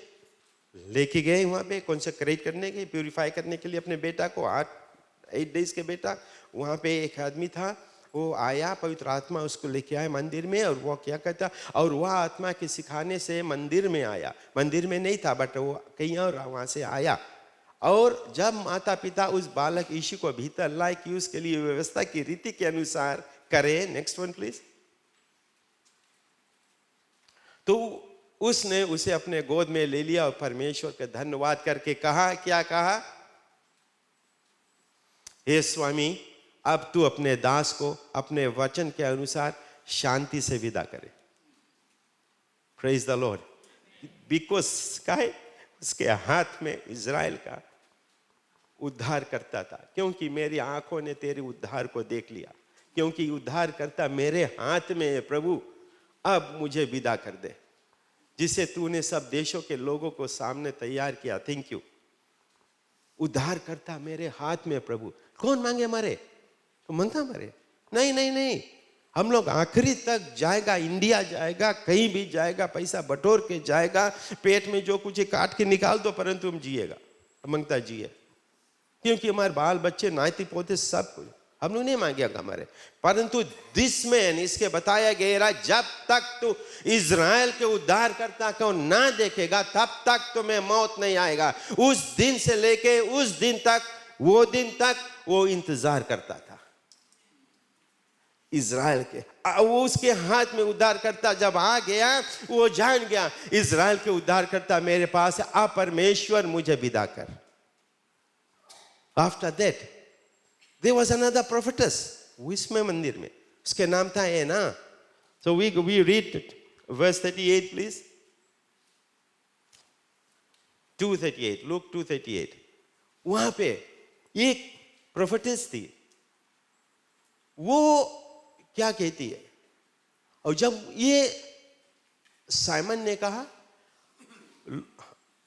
लेके गए वहां पे कॉन्सेक्रेट करने के, प्यूरिफाई करने के लिए अपने बेटा को. 8 डेज के बेटा. वहां पे एक आदमी था, वो आया, पवित्र आत्मा उसको लेके आया मंदिर में. और वो क्या कहता, और वह आत्मा के सिखाने से मंदिर में आया. मंदिर में नहीं था बट वो कहीं और वहां से आया. और जब माता पिता उस बालक यीशु को भीतर लाए कि उसके लिए व्यवस्था की रीति के अनुसार करे. Next one please. तो उसने उसे अपने गोद में ले लिया और परमेश्वर का धन्यवाद करके कहा. क्या कहा? हे स्वामी, अब तू अपने दास को अपने वचन के अनुसार शांति से विदा करे. Praise the Lord. बिकॉज उसके हाथ में इज़राइल का उद्धार करता था. क्योंकि मेरी आंखों ने तेरे उद्धार को देख लिया. क्योंकि उद्धार करता मेरे हाथ में है प्रभु. अब मुझे विदा कर दे, जिसे तूने सब देशों के लोगों को सामने तैयार किया. Thank you. उद्धार करता मेरे हाथ में प्रभु. कौन मांगे मरे? तो मांगता मरे? नहीं नहीं नहीं. हम लोग आखिरी तक जाएगा, इंडिया जाएगा, कहीं भी जाएगा, पैसा बटोर के जाएगा, पेट में जो कुछ है काट के निकाल दो, परंतु हम जिएगा. मांगता जिए. क्योंकि हमारे बाल बच्चे नाती पोते सब कुछ हम लोग नहीं मांगेगा हमारे. परंतु दिस मैन, इसके बताया गया, जब तक तू इज़राइल के उद्धार करता को ना देखेगा तब तक तुम्हें मौत नहीं आएगा. उस दिन से लेके उस दिन तक, वो दिन तक वो इंतजार करता था इज़राइल के. वो उसके हाथ में उद्धार करता जब आ गया, वो जान गया इज़राइल के उद्धार करता मेरे पास है. अब परमेश्वर मुझे विदा कर. After that there was another prophetess उसमें मंदिर में, उसके नाम था एना. So we read verse 38 please. 2:38. Luke 2:38. वहां पे एक prophetess थी. वो क्या कहती है? और जब ये साइमन ने कहा,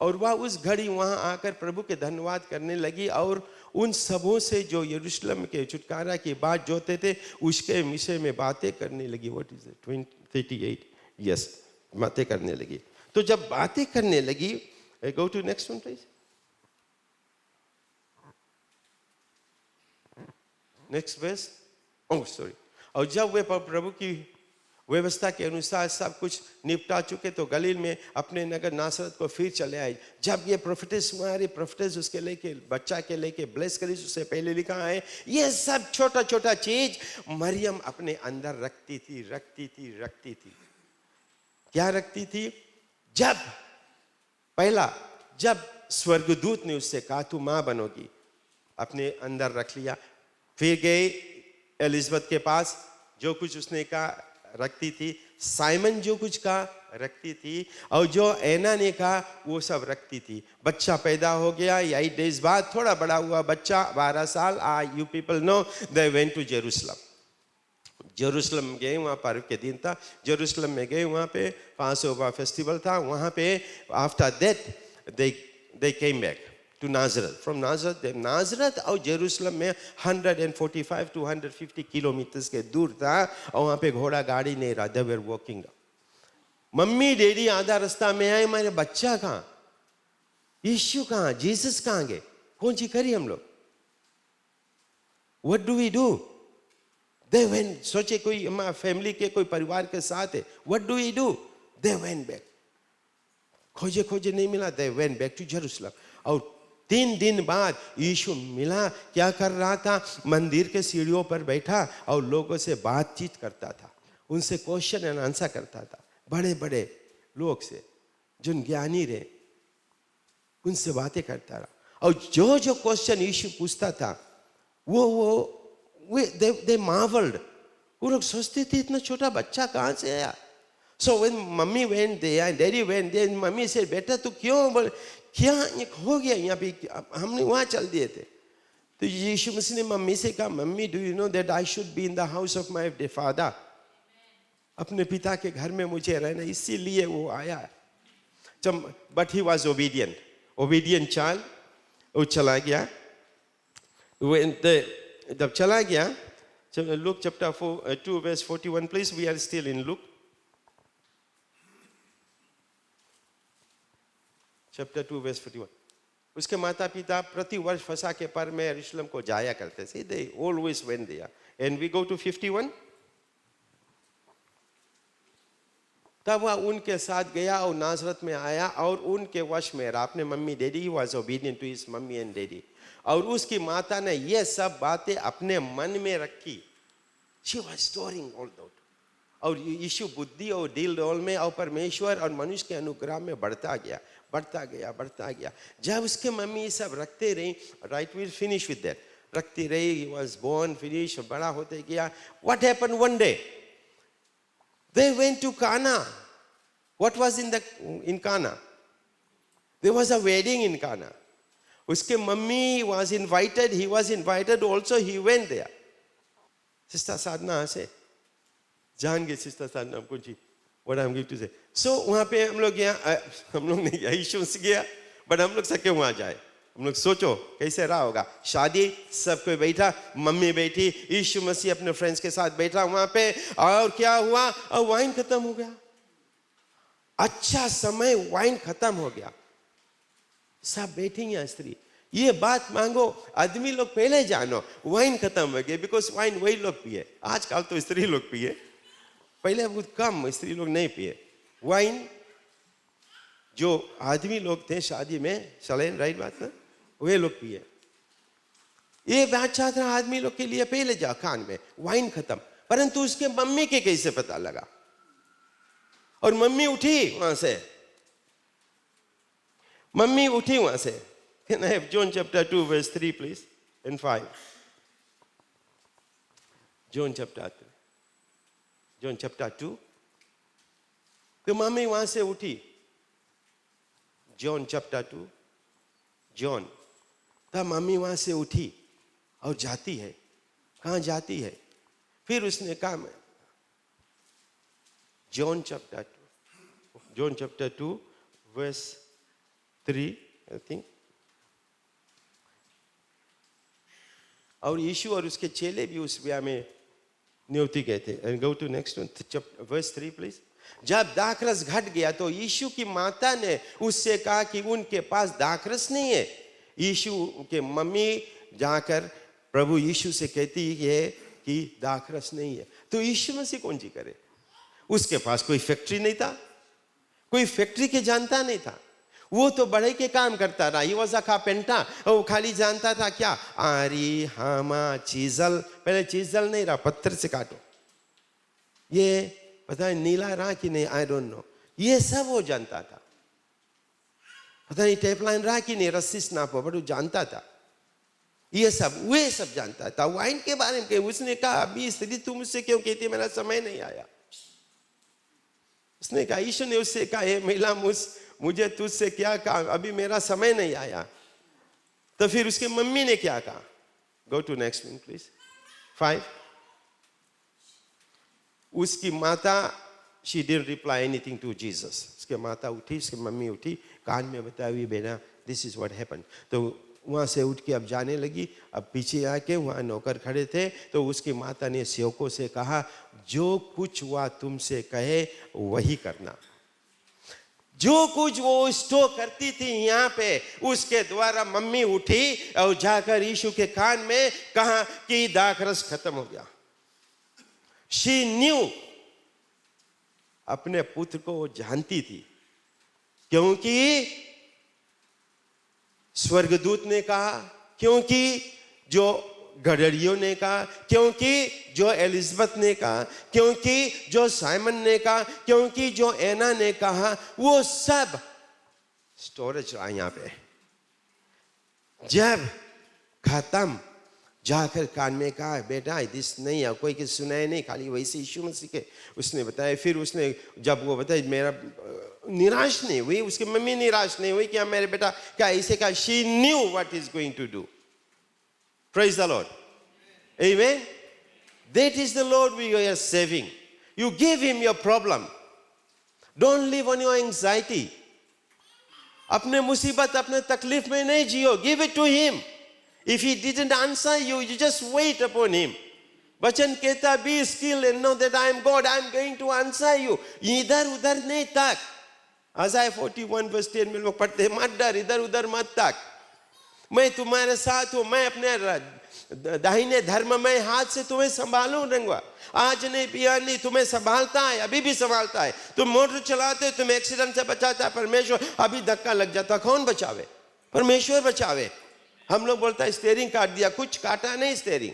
और वह उस घड़ी वहां आकर प्रभु के धन्यवाद करने लगी और उन सबों से जो यरूशलेम के छुटकारा की बात जोते थे उसके विषय में बातें करने लगी. What is it? 38. यस, बातें करने लगी. तो जब बातें करने लगी, go to next one please. Next verse. Oh sorry. और जब वे प्रभु की व्यवस्था के अनुसार सब कुछ निपटा चुके तो गलील में अपने नगर नासरत को फिर चले आए. जब ये प्रोफेटिस, हमारे प्रोफेटिस उसके लेके बच्चा के लेके ब्लेस करी, उससे पहले लिखा है ये सब छोटा छोटा चीज मरियम अपने अंदर रखती थी. क्या रखती थी? जब स्वर्गदूत ने उससे कहा तू मां बनोगी, अपने अंदर रख लिया. फिर गए एलिजाबेथ के पास, जो कुछ उसने कहा रखती थी. साइमन जो कुछ कहा रखती थी. और जो एना ने कहा वो सब रखती थी. बच्चा पैदा हो गया. 8 डेज बाद थोड़ा बड़ा हुआ बच्चा, 12 साल. You people know they went to Jerusalem. Jerusalem गए, वहाँ पर्व के दिन था. जेरूशलम में गए, वहाँ पे पासओवर फेस्टिवल था. वहाँ पे after that they came back to Nazareth. From Nazareth और जेरूशलम में 145 to 150 किलोमीटर के दूर था. और वहाँ पे घोड़ा गाड़ी नहीं रहा. They were walking. Mummy daddy आधा रास्ता में आए, मेरे बच्चा कहाँ, यीशु कहाँ, जीसस कहाँ गए? कौन सी करी हम लोग? What do we do? They went. सोचे कोई हमारे फैमिली के कोई परिवार के साथ है. What do we do? They went back. खोजे नहीं मिला. They went back to Jerusalem. और 3 दिन बाद यीशु मिला, क्या कर रहा था? मंदिर के सीढ़ियों पर बैठा और लोगों से बातचीत करता था, उनसे क्वेश्चन एंड आंसर करता था। बड़े बड़े लोग से, जो ज्ञानी रहे, उनसे बातें करता रहा। और जो जो क्वेश्चन यीशु पूछता था दे मार्वल्ड। वो लोग सोचते थे इतना छोटा बच्चा कहाँ से आया। So when mummy went there and daddy went there, mummy से बेटा तू क्यों क्या हो गया यहाँ पे, हमने वहाँ चल दिए थे। तो यीशु मसीह ने मम्मी से कहा, mummy do you know that I should be in the house of my father, अपने पिता के घर में मुझे रहना, इसीलिए वो आया। But he was obedient child. वो चला गया। जब चला गया, Luke chapter 2 verse 41 please, we are still in Luke chapter 2 verse 41। उसके माता पिता प्रति वर्ष फसा के पर में यरूशलेम को जाया करते थे। They always went there। And we go to 51। तब वह उनके साथ गया और नासरत में आया और उनके वश में रहा। अपने mummy daddy was obedient to his mummy and daddy. और उसकी माता ने ये सब बातें अपने मन में रखी। She was storing all that. और यीशु बुद्धि और दिल डोल में और परमेश्वर और मनुष्य के अनुग्रह में बढ़ता गया। जब उसके मम्मी सब रखते रही, right, will finish with that, रखती रही, ही वाज बोर्न, फिनिश, बड़ा होते गया। What happened one day? They went to Cana. What was in Cana? There was a wedding in Cana. Uske mummy was invited. He was invited also. He went there. Sister Sadhna से जान गए sister साधना हमको जी what I'm going to say. So वहाँ पे हम लोग नहीं गया, यीशु से गया, बट हम लोग सके वहाँ जाए। हम लोग सोचो कैसे रहा होगा। शादी, सब कोई बैठा, मम्मी बैठी, यीशु मसीह अपने फ्रेंड्स के साथ बैठा वहां पे, और क्या हुआ? और वाइन खत्म हो गया। अच्छा समय, वाइन खत्म हो गया। सब बैठी हैं स्त्री, ये बात मांगो, आदमी लोग पहले जानो वाइन खत्म हो गया, बिकॉज वाइन वही लोग पिए। आजकल तो स्त्री लोग पिए, पहले बहुत कम स्त्री लोग नहीं पिए वाइन। जो आदमी लोग थे शादी में, सलेन, राइट बात ना, वे लोग पिए। ये बात चाहता आदमी लोग के लिए पहले जा कान में वाइन खत्म। परंतु उसके मम्मी के कैसे पता लगा? और मम्मी उठी वहां से, मम्मी उठी वहां से। Can I have John chapter 2 verse 3 please and 5? John chapter 2। तो मम्मी वहां से उठी। John chapter 2, John। तब मम्मी वहां से उठी और जाती है। कहाँ जाती है? फिर उसने कहा, John chapter 2 verse 3 I think। और यीशु और उसके चेले भी उस ब्याह में नियुक्ति गए थे। And go to next one, verse 3 please। जब दाखरस घट गया तो यीशु की माता ने उससे कहा कि उनके पास दाखरस नहीं है। यीशु के मम्मी जाकर प्रभु यीशु से कहती है कि दाखरस नहीं है। तो यीशु मसीह कौन सी करे? उसके पास कोई फैक्ट्री नहीं था, कोई फैक्ट्री के जानता नहीं था। वो तो बढ़ई के काम करता रहा। He was a carpenter. वो खाली जानता था क्या? आरी, हामा, चीजल। पहले चीजल नहीं रहा, पत्थर से काटो, ये पता नहीं नीला रहा कि नहीं, आई डोंट नो। ये सब वो जानता था। पता नहीं टेप लाइन रहा कि नहीं, रस्सी नापो, बट वो जानता था। ये सब वे सब जानता था। वाइन के बारे में उसने कहा, अभी स्त्री तुम मुझसे क्यों कहती है, मेरा समय नहीं आया। उसने कहा, यीशु ने उससे कहा, हे महिला, मुझे तुझसे क्या कहा, अभी मेरा समय नहीं आया। तो फिर उसके मम्मी ने क्या कहा? Go to next one please, 5। उसकी माता, she didn't reply anything to Jesus। उसके माता उठी, उसकी मम्मी उठी, कान में बताया, बेटा this is what happened। तो वहाँ से उठ के अब जाने लगी। अब पीछे आके वहाँ नौकर खड़े थे, तो उसकी माता ने सेवकों से कहा, जो कुछ वह तुमसे कहे वही करना। जो कुछ वो स्टोर करती थी यहाँ पे, उसके द्वारा मम्मी उठी और जाकर यीशु के कान में कहा कि दाखरस खत्म हो गया। She knew, अपने पुत्र को वो जानती थी, क्योंकि स्वर्गदूत ने कहा, क्योंकि जो गडरियों ने कहा, क्योंकि जो एलिजबेथ ने कहा, क्योंकि जो साइमन ने कहा, क्योंकि जो एना ने कहा, वो सब स्टोरेज रहा यहां पे। जब खत्म जाकर कान में कहा, बेटा दिस नहीं है, कोई किसी सुनाए नहीं, खाली वैसे यीशु मसीह के उसने बताया। फिर उसने जब वो बताया, मेरा निराश नहीं हुई, उसकी मम्मी निराश नहीं हुई, क्या मेरे बेटा क्या ऐसे कहा। She knew what is going to do. Praise the Lord. Amen. That is the Lord we are saving. You give him your problem. Don't live on your anxiety. अपने मुसीबत अपने तकलीफ में नहीं जियो. Give it to him. If he didn't answer you, you just wait upon him. वचन कहता, be still and know that I am God. I am going to answer you. इधर उधर नहीं तक. Isaiah 41 verse 10 में लोग पढ़ते हैं, मत डर, इधर उधर मत तक, मैं तुम्हारे साथ हूं, मैं अपने दाहिने धर्ममय हाथ से तुम्हें संभालूंगा। आज नहीं पिया नहीं, तुम्हें संभालता है, अभी भी संभालता है। तुम मोटर चलाते हो, तुम एक्सीडेंट से बचाता है परमेश्वर। अभी धक्का लग जाता, कौन बचावे? परमेश्वर बचावे। हम लोग बोलता है स्टीयरिंग काट दिया, कुछ काटा नहीं स्टीयरिंग,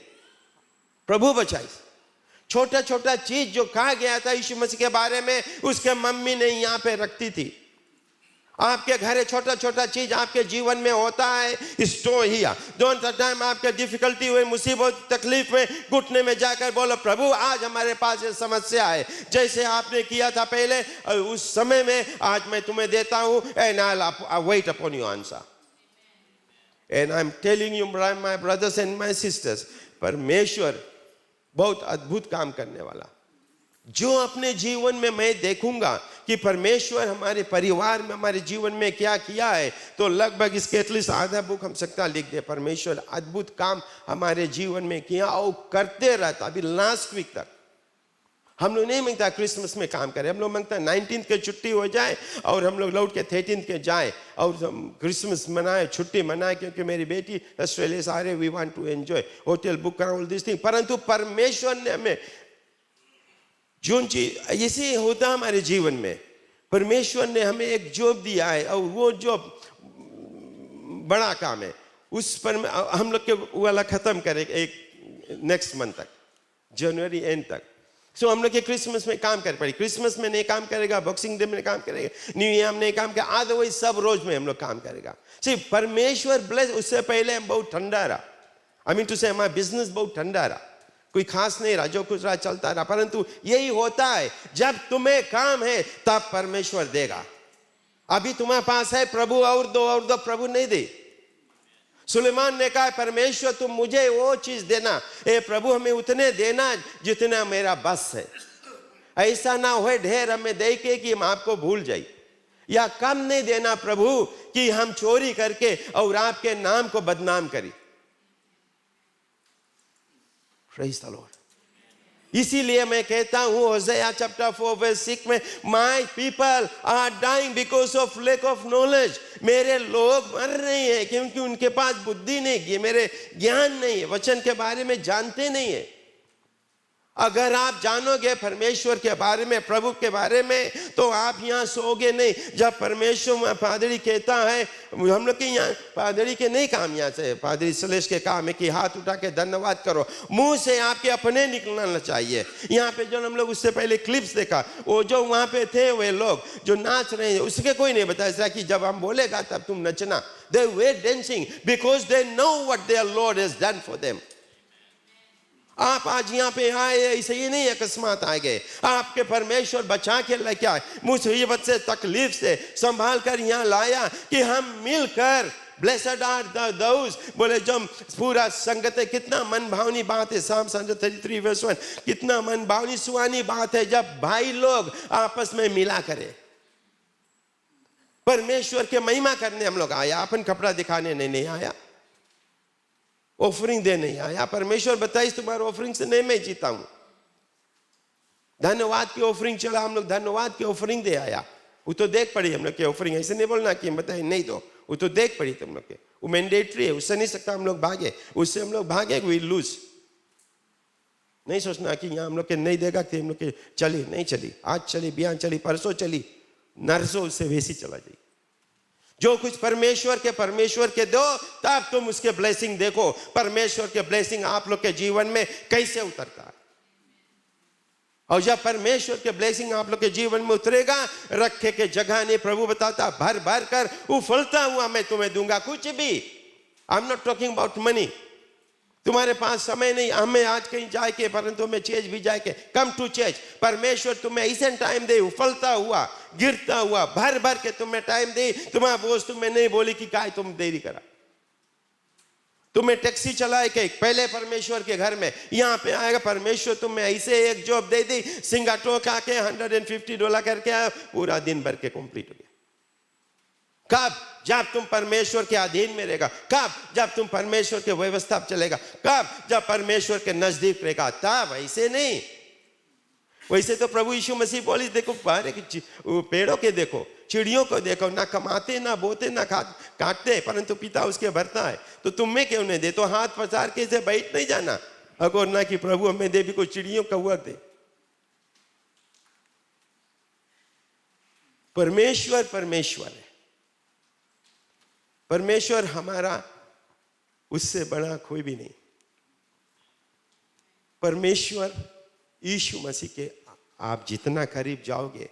प्रभु बचाई। छोटा छोटा चीज जो कहा गया था यीशु मसीह के बारे में, उसके मम्मी ने यहाँ पे रखती थी। आपके घर छोटा छोटा चीज आपके जीवन में होता है, स्टोर हिया। डोंट टाइम आपके डिफिकल्टी हुए, मुसीबत तकलीफ में, घुटने में जाकर बोलो, प्रभु आज हमारे पास ये समस्या है, जैसे आपने किया था पहले उस समय में, आज मैं तुम्हें देता हूं, and I weight upon your answer. And I am telling you my brothers and my sister's, परमेश्वर बहुत अद्भुत काम करने वाला। जो अपने जीवन में मैं देखूंगा कि परमेश्वर हमारे परिवार में, हमारे जीवन में क्या किया है, तो लगभग इसके एटलीस्ट आधा बुक हम सकता लिख दे। परमेश्वर अद्भुत काम हमारे जीवन में किया और करते रहता। अभी लास्ट वीक तक हम लोग नहीं मांगता क्रिसमस में काम करें, हम लोग मांगता 19 के छुट्टी हो जाए और हम लोग लौट के 13 के जाए और क्रिसमस मनाए, छुट्टी मनाए, क्योंकि मेरी बेटी ऑस्ट्रेलिया से आ रही, we want to enjoy, hotel book करा, ऑल दिस थिंग। परंतु परमेश्वर ने हमें जो चीज ऐसे होता हमारे जीवन में, परमेश्वर ने हमें एक जॉब दिया है और वो जॉब बड़ा काम है। उस पर हम लोग के वाला खत्म करें एक नेक्स्ट मंथ तक, जनवरी एंड तक। सो हम लोग के क्रिसमस में काम कर पड़ी, क्रिसमस में नहीं काम करेगा, बॉक्सिंग डे में काम करेगा, न्यू ईयर में नहीं काम करेगा, अदरवाइज सब रोज में हम लोग काम करेगा। सिर्फ परमेश्वर ब्लेस। उससे पहले हम बहुत ठंडा रहा, आई मीन टू से हमारा बिजनेस बहुत ठंडा रहा, कोई खास नहीं रहा, जो कुछ रहा चलता रहा। परंतु यही होता है, जब तुम्हें काम है तब परमेश्वर देगा। अभी तुम्हारे पास है, प्रभु और दो प्रभु नहीं दे। सुलेमान ने कहा, परमेश्वर तुम मुझे वो चीज देना, ए प्रभु हमें उतने देना जितना मेरा बस है। ऐसा ना हो ढेर हमें दे के कि हम आपको भूल जाए, या कम नहीं देना प्रभु कि हम चोरी करके और आपके नाम को बदनाम करें। Praise the Lord. इसीलिए मैं कहता हूं होसेया चैप्टर 4 वर्स 6 में, my people are dying because of lack of knowledge. मेरे लोग मर रहे हैं क्योंकि उनके पास बुद्धि नहीं है, मेरे ज्ञान नहीं है, वचन के बारे में जानते नहीं है। अगर आप जानोगे परमेश्वर के बारे में, प्रभु के बारे में, तो आप यहाँ सोओगे नहीं। जब परमेश्वर पादरी कहता है, हम लोग के यहाँ पादरी के नहीं काम, यहाँ से पादरी सलेश के काम है कि हाथ उठा के धन्यवाद करो, मुंह से आपके अपने निकलना चाहिए। यहाँ पे जो हम लोग उससे पहले क्लिप्स देखा, वो जो वहाँ पे थे वे लोग जो नाच रहे हैं, उसके कोई नहीं बताया कि जब हम बोलेगा तब तुम नचना। They were dancing because they know what their Lord has done for them. आप आज यहाँ पे आए ऐसे ही नहीं अकस्मात आ गए, आपके परमेश्वर बचा के लेके आए, मुसीबत से तकलीफ से संभाल कर यहाँ लाया कि हम मिलकर, ब्लेसड आर दोज, बोले जब पूरा संगत है। कितना मन भावनी बात है, Psalm 133 verse 1, कितना मन भावनी सुहानी बात है जब भाई लोग आपस में मिला करे। परमेश्वर के महिमा करने हम लोग आया, अपन कपड़ा दिखाने नहीं आया, ऑफरिंग दे नहीं आया। परमेश्वर बताइए तुम्हारे ऑफरिंग से नहीं मैं जीता हूं। धन्यवाद की ऑफरिंग चला, हम लोग धन्यवाद की ऑफरिंग दे आया। वो तो देख पड़ी हम लोग की ऑफरिंग, ऐसे नहीं बोलना कि हम बताए नहीं दो, वो तो देख पड़ी तुम लोग के, वो मैंडेटरी है, उससे नहीं सकता हम लोग भागे, उससे हम लोग भागे वी लूज। नहीं सोचना कि यहाँ हम लोग के नहीं देगा कि हम लोग के चली नहीं चली, आज चली, बयान चली, परसों चली, नरसों उससे वैसी चला जाए। जो कुछ परमेश्वर के दो, तब तुम उसके ब्लेसिंग देखो। परमेश्वर के ब्लेसिंग आप लोग के जीवन में कैसे उतरता है। और जब परमेश्वर के ब्लेसिंग आप लोग के जीवन में उतरेगा, रखे के जगह नहीं, प्रभु बताता भर भर कर उफलता हुआ मैं तुम्हें दूंगा। कुछ भी, I am not talking about money. तुम्हारे पास समय नहीं, हमें आज कहीं जाए के, परंतु हमें चेज भी जाए के, कम टू चेज। परमेश्वर तुम्हें ऐसा टाइम दे, उफलता हुआ, गिरता हुआ, भर भर के तुम्हें टाइम दे। तुम्हारा बोझ तुम्हें नहीं बोली कि काय तुम देरी करा। तुम्हें टैक्सी चलाए के पहले परमेश्वर के घर में, यहां पे आएगा परमेश्वर, तुम्हें ऐसे एक जॉब दे दी, सिंगाटो का के $150 करके आया, पूरा दिन भर के कंप्लीट हो गया। कब? जब तुम परमेश्वर के अधीन में रहेगा। कब? जब तुम परमेश्वर के व्यवस्था चलेगा। कब? जब परमेश्वर के नजदीक रहेगा। तब, ऐसे नहीं। वैसे तो प्रभु यीशु मसीह बोली, देखो बाहर की पेड़ों के देखो, चिड़ियों को देखो, ना कमाते, ना बोते, ना काटते, परंतु पिता उसके भरता है, तो तुम्हें क्यों नहीं दे? तो हाथ पसार के इसे बैठ नहीं जाना, अगर ना कि प्रभु हमें दे भी, कोई चिड़ियों का हुआ दे। परमेश्वर परमेश्वर है। परमेश्वर हमारा, उससे बड़ा कोई भी नहीं। परमेश्वर यीशु मसीह के आप जितना करीब जाओगे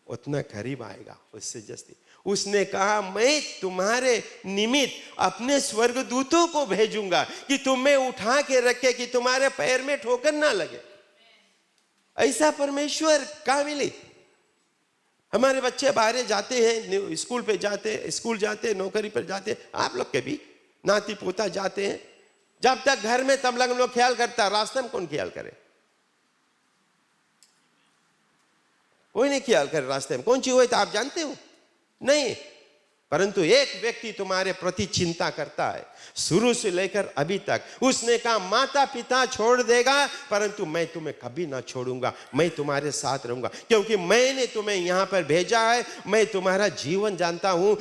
उतना करीब आएगा, उससे जस्ती। उसने कहा, मैं तुम्हारे निमित्त अपने स्वर्गदूतों को भेजूंगा कि तुम्हें उठा के रखे, कि तुम्हारे पैर में ठोकर ना लगे। ऐसा परमेश्वर कहाँ मिली? हमारे बच्चे बाहर जाते हैं, स्कूल जाते हैं, नौकरी पर जाते हैं, आप लोग के भी नाती पोता जाते हैं। जब तक घर में तब हम लोग ख्याल करता, रास्ते में कौन ख्याल करे? कोई नहीं ख्याल करे रास्ते में कौन चीज हुई तो आप जानते हो नहीं, परंतु एक व्यक्ति तुम्हारे प्रति चिंता करता है शुरू से लेकर अभी तक। उसने कहा, माता पिता छोड़ देगा परंतु मैं तुम्हें कभी ना छोड़ूंगा, मैं तुम्हारे साथ रहूंगा, क्योंकि मैंने तुम्हें यहां पर भेजा है। मैं तुम्हारा जीवन जानता हूं।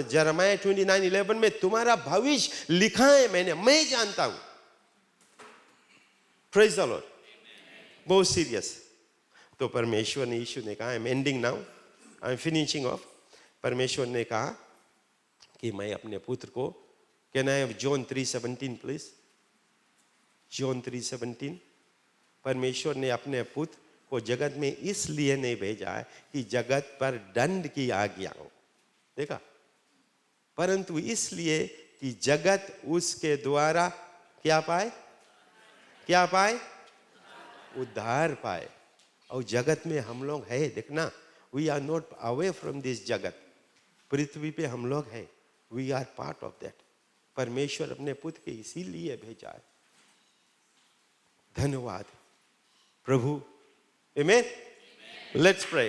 यिर्मयाह 29:11 में तुम्हारा भविष्य लिखा है मैंने, मैं जानता हूं। Praise the Lord. बहुत सीरियस। तो परमेश्वर ने, यीशु ने कहा, I am ending now, I am finishing of. परमेश्वर ने कहा कि मैं अपने पुत्र को, can I have John 3:17 please? John 3:17। परमेश्वर ने अपने पुत्र को जगत में इसलिए नहीं भेजा है कि जगत पर दंड की आज्ञा हो, देखा, परंतु इसलिए कि जगत उसके द्वारा क्या पाए? क्या पाए? उद्धार पाए। और जगत में हम लोग है, देखना, we are not away from this जगत। पृथ्वी पे हम लोग हैं, we are part of that. परमेश्वर अपने पुत्र के इसीलिए भेजा है। धन्यवाद प्रभु। आमेन। Let's pray,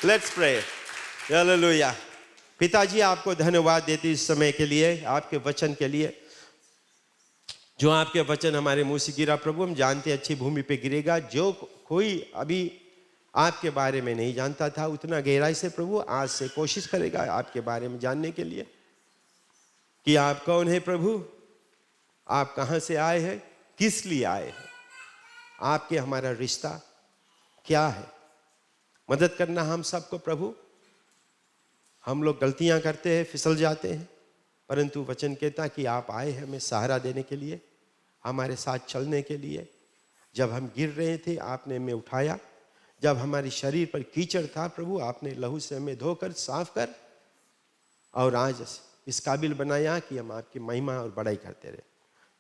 let's pray. Hallelujah. पिताजी, आपको धन्यवाद देते इस समय के लिए, आपके वचन के लिए। जो आपके वचन हमारे मुंह से गिरा प्रभु, हम जानते हैं अच्छी भूमि पे गिरेगा। जो कोई अभी आपके बारे में नहीं जानता था, उतना गहराई से प्रभु आज से कोशिश करेगा आपके बारे में जानने के लिए कि आप कौन है प्रभु, आप कहां से आए हैं, किस लिए आए हैं, आपके हमारा रिश्ता क्या है। मदद करना हम सबको प्रभु। हम लोग गलतियां करते हैं, फिसल जाते हैं, परंतु वचन कहता कि आप आए हैं हमें सहारा देने के लिए, हमारे साथ चलने के लिए। जब हम गिर रहे थे आपने हमें उठाया, जब हमारे शरीर पर कीचड़ था प्रभु आपने लहू से हमें धोकर साफ कर, और आज इस काबिल बनाया कि हम आपकी महिमा और बड़ाई करते रहे।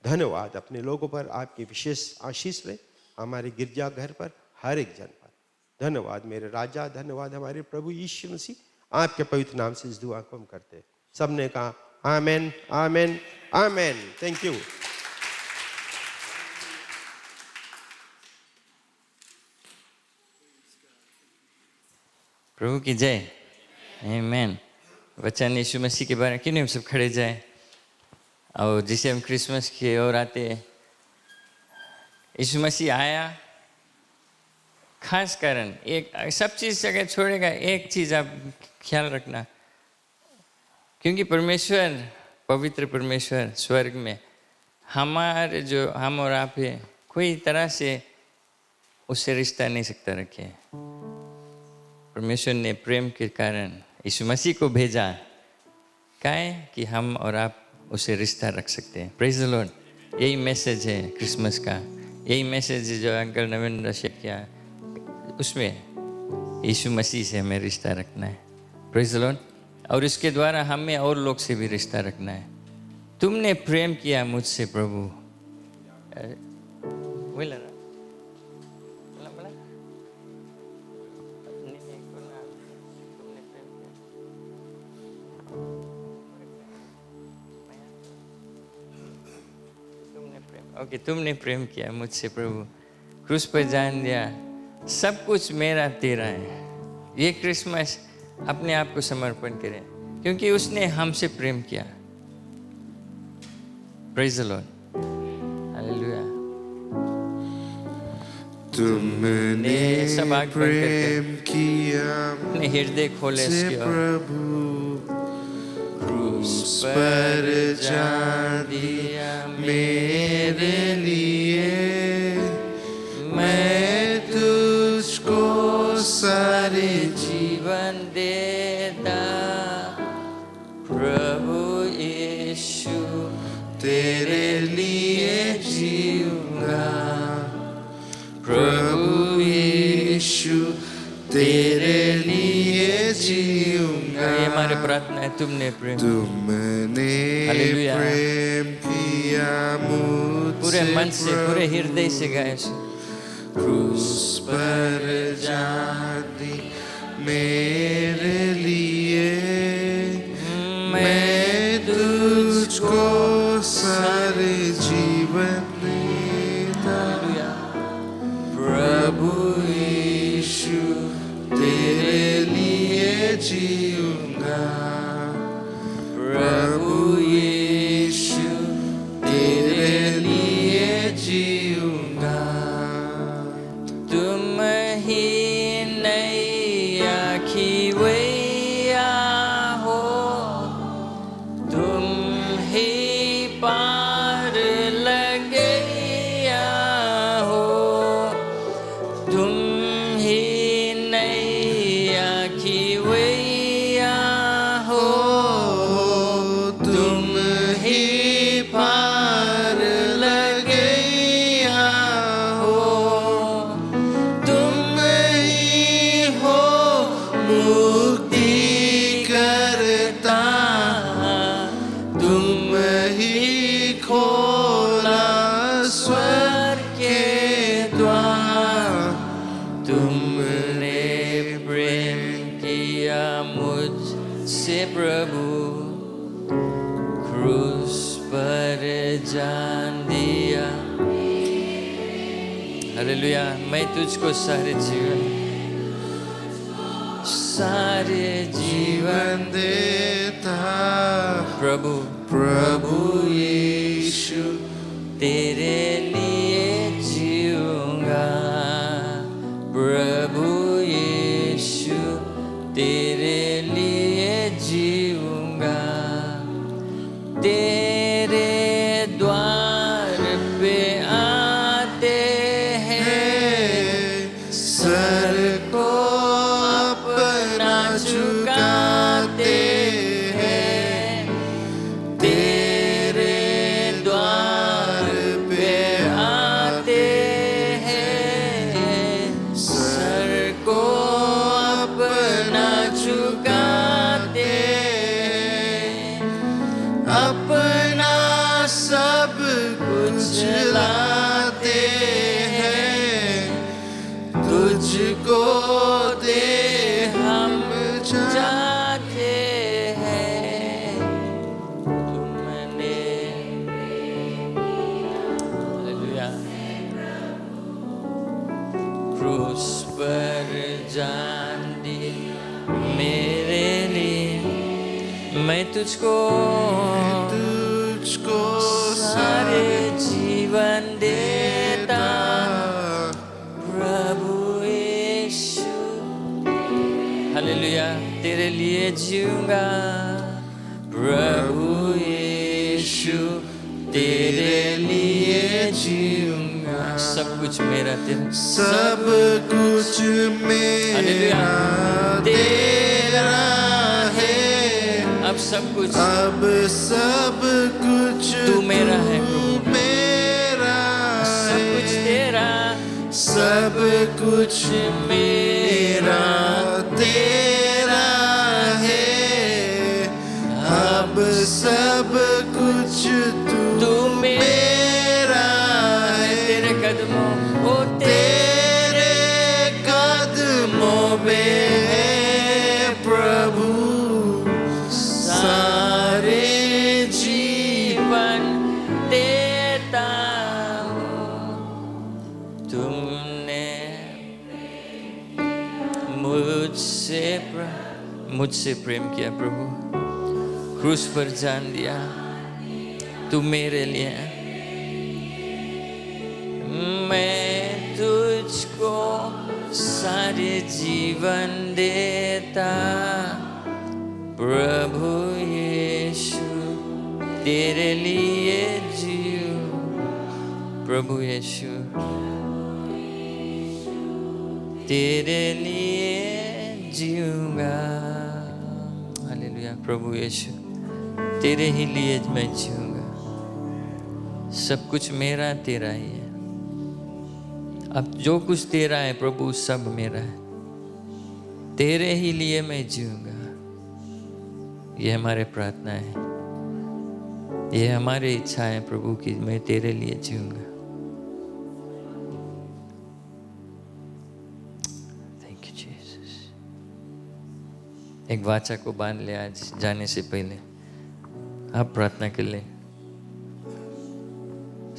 धन्यवाद। अपने लोगों पर आपकी विशेष आशीष रहे, हमारे गिरजा घर पर, हर एक जन पर। धन्यवाद मेरे राजा, धन्यवाद हमारे प्रभु यीशु मसीह। आपके पवित्र नाम से इस दुआ को हम करते हैं। सबने कहा आमेन, आमेन, आमेन। Thank you. प्रभु की जय। आमेन। वचन यीशु मसीह के बारे में क्यों नहीं हम सब खड़े जाए। और जिसे हम क्रिसमस की ओर आते हैं, यीशु मसीह आया, खास कारण एक, सब चीज़ अगर छोड़ेगा एक चीज़ आप ख्याल रखना, क्योंकि परमेश्वर, पवित्र परमेश्वर स्वर्ग में हमारे जो हम और आप है, कोई तरह से उससे रिश्ता नहीं सकता रखे। परमेश्वर ने प्रेम के कारण यीशु मसीह को भेजा क्या है कि हम और आप उसे रिश्ता रख सकते हैं। Praise the Lord. यही मैसेज है क्रिसमस का, यही मैसेज है जो अंकल नवीन ने शेयर किया, उसमें यीशु मसीह से हमें रिश्ता रखना है। Praise the Lord. और इसके द्वारा हमें और लोग से भी रिश्ता रखना है। तुमने प्रेम किया मुझसे प्रभु। वही लगा ओके, तुमने प्रेम किया मुझसे प्रभु, क्रूस पर जान दिया, सब कुछ मेरा तेरा है। ये क्रिसमस अपने आप को समर्पण करें क्योंकि उसने हमसे प्रेम किया। Praise the Lord, hallelujah. तुमने सब आग बंद प्रेम किया अपने हृदय खोले मुझसे उसकी ओर। प्रभु, क्रूस पर जान दिया मेरे लिए। मैं तुझको सारे जीवन देता प्रभु यीशु, तेरे लिए जीऊंगा। प्रभु यीशु तेरे लिए जीऊंगा। ये हमारी प्रार्थना है। तुमने प्रेम, तुमने हालेलुया। प्रेम किया मुझसे पूरे मन से, पूरे हृदय से गाए। क्रूस पर जान दी मेरे लिए। मैं तुझको सारे जीवन देता प्रभु यीशु, तेरे लिए जीऊंगा। प्रभु यीशु तेरे लिए जीऊंगा। तुम ही नैया खिवैया हो, तुम ही पार लगैया हो, तुम ही नैया खिवैया हो, तुम ही पार लगैया हो। तुम ही हो मुक्ति करता। तुम ही खोला स्वर्ग के द्वार। तुमने प्रेम किया मुझसे प्रभु, क्रूस पर जान दिया। हालेलुया। मैं तुझको सारे जीवन देता प्रभु, प्रभु यीशु, तेरे लिए जीऊंगा। प्रभु यीशु, तेरे लिए जीऊंगा। तेरे द्वार पे आते हैं, सर को अपना झुकाते हैं। तेरे द्वार पे आते हैं, सर को अपना झुकाते हैं। अपना सब कुछ लाते हैं, तुझको दे हम जाते हैं। तुमने हालेलुया क्रूस पर जान दी मेरे लिए। मैं तुझको सारे जीवन देता प्रभु यीशु। हालेलुया। तेरे लिए जीऊंगा प्रभु यीशु, तेरे लिए जीऊंगा। सब कुछ मेरा तेरा, सब कुछ मेरा हालेलुया। तेरा अब सब कुछ अब सब कुछ तू मेरा है प्रभु, मेरा सब कुछ है, तेरा, सब कुछ मेरा तेरा है, अब सब कुछ तू तू मेरा है, तेरे कदमों ओ तेरे कदमों में है प्रभु सारे जीवन देता हूँ। तुमने मुझसे प्रेम किया प्रभु, क्रूस पर जान दिया तू मेरे लिए। मैं तुझको सारे जीवन देता प्रभु यीशु, तेरे लिए जीऊं प्रभु यीशु, तेरे लिए जीऊंगा। हालेलुया प्रभु यीशु, तेरे ही लिए मैं जीऊंगा। सब कुछ मेरा तेरा ही है। अब जो कुछ तेरा है प्रभु सब मेरा है, तेरे ही लिए मैं जीऊंगा। ये हमारे प्रार्थना है, ये हमारी इच्छा है प्रभु कि मैं तेरे लिए जीऊंगा। Thank you Jesus. एक वाचा को बांध ले, आज जाने से पहले आप प्रार्थना कर ले,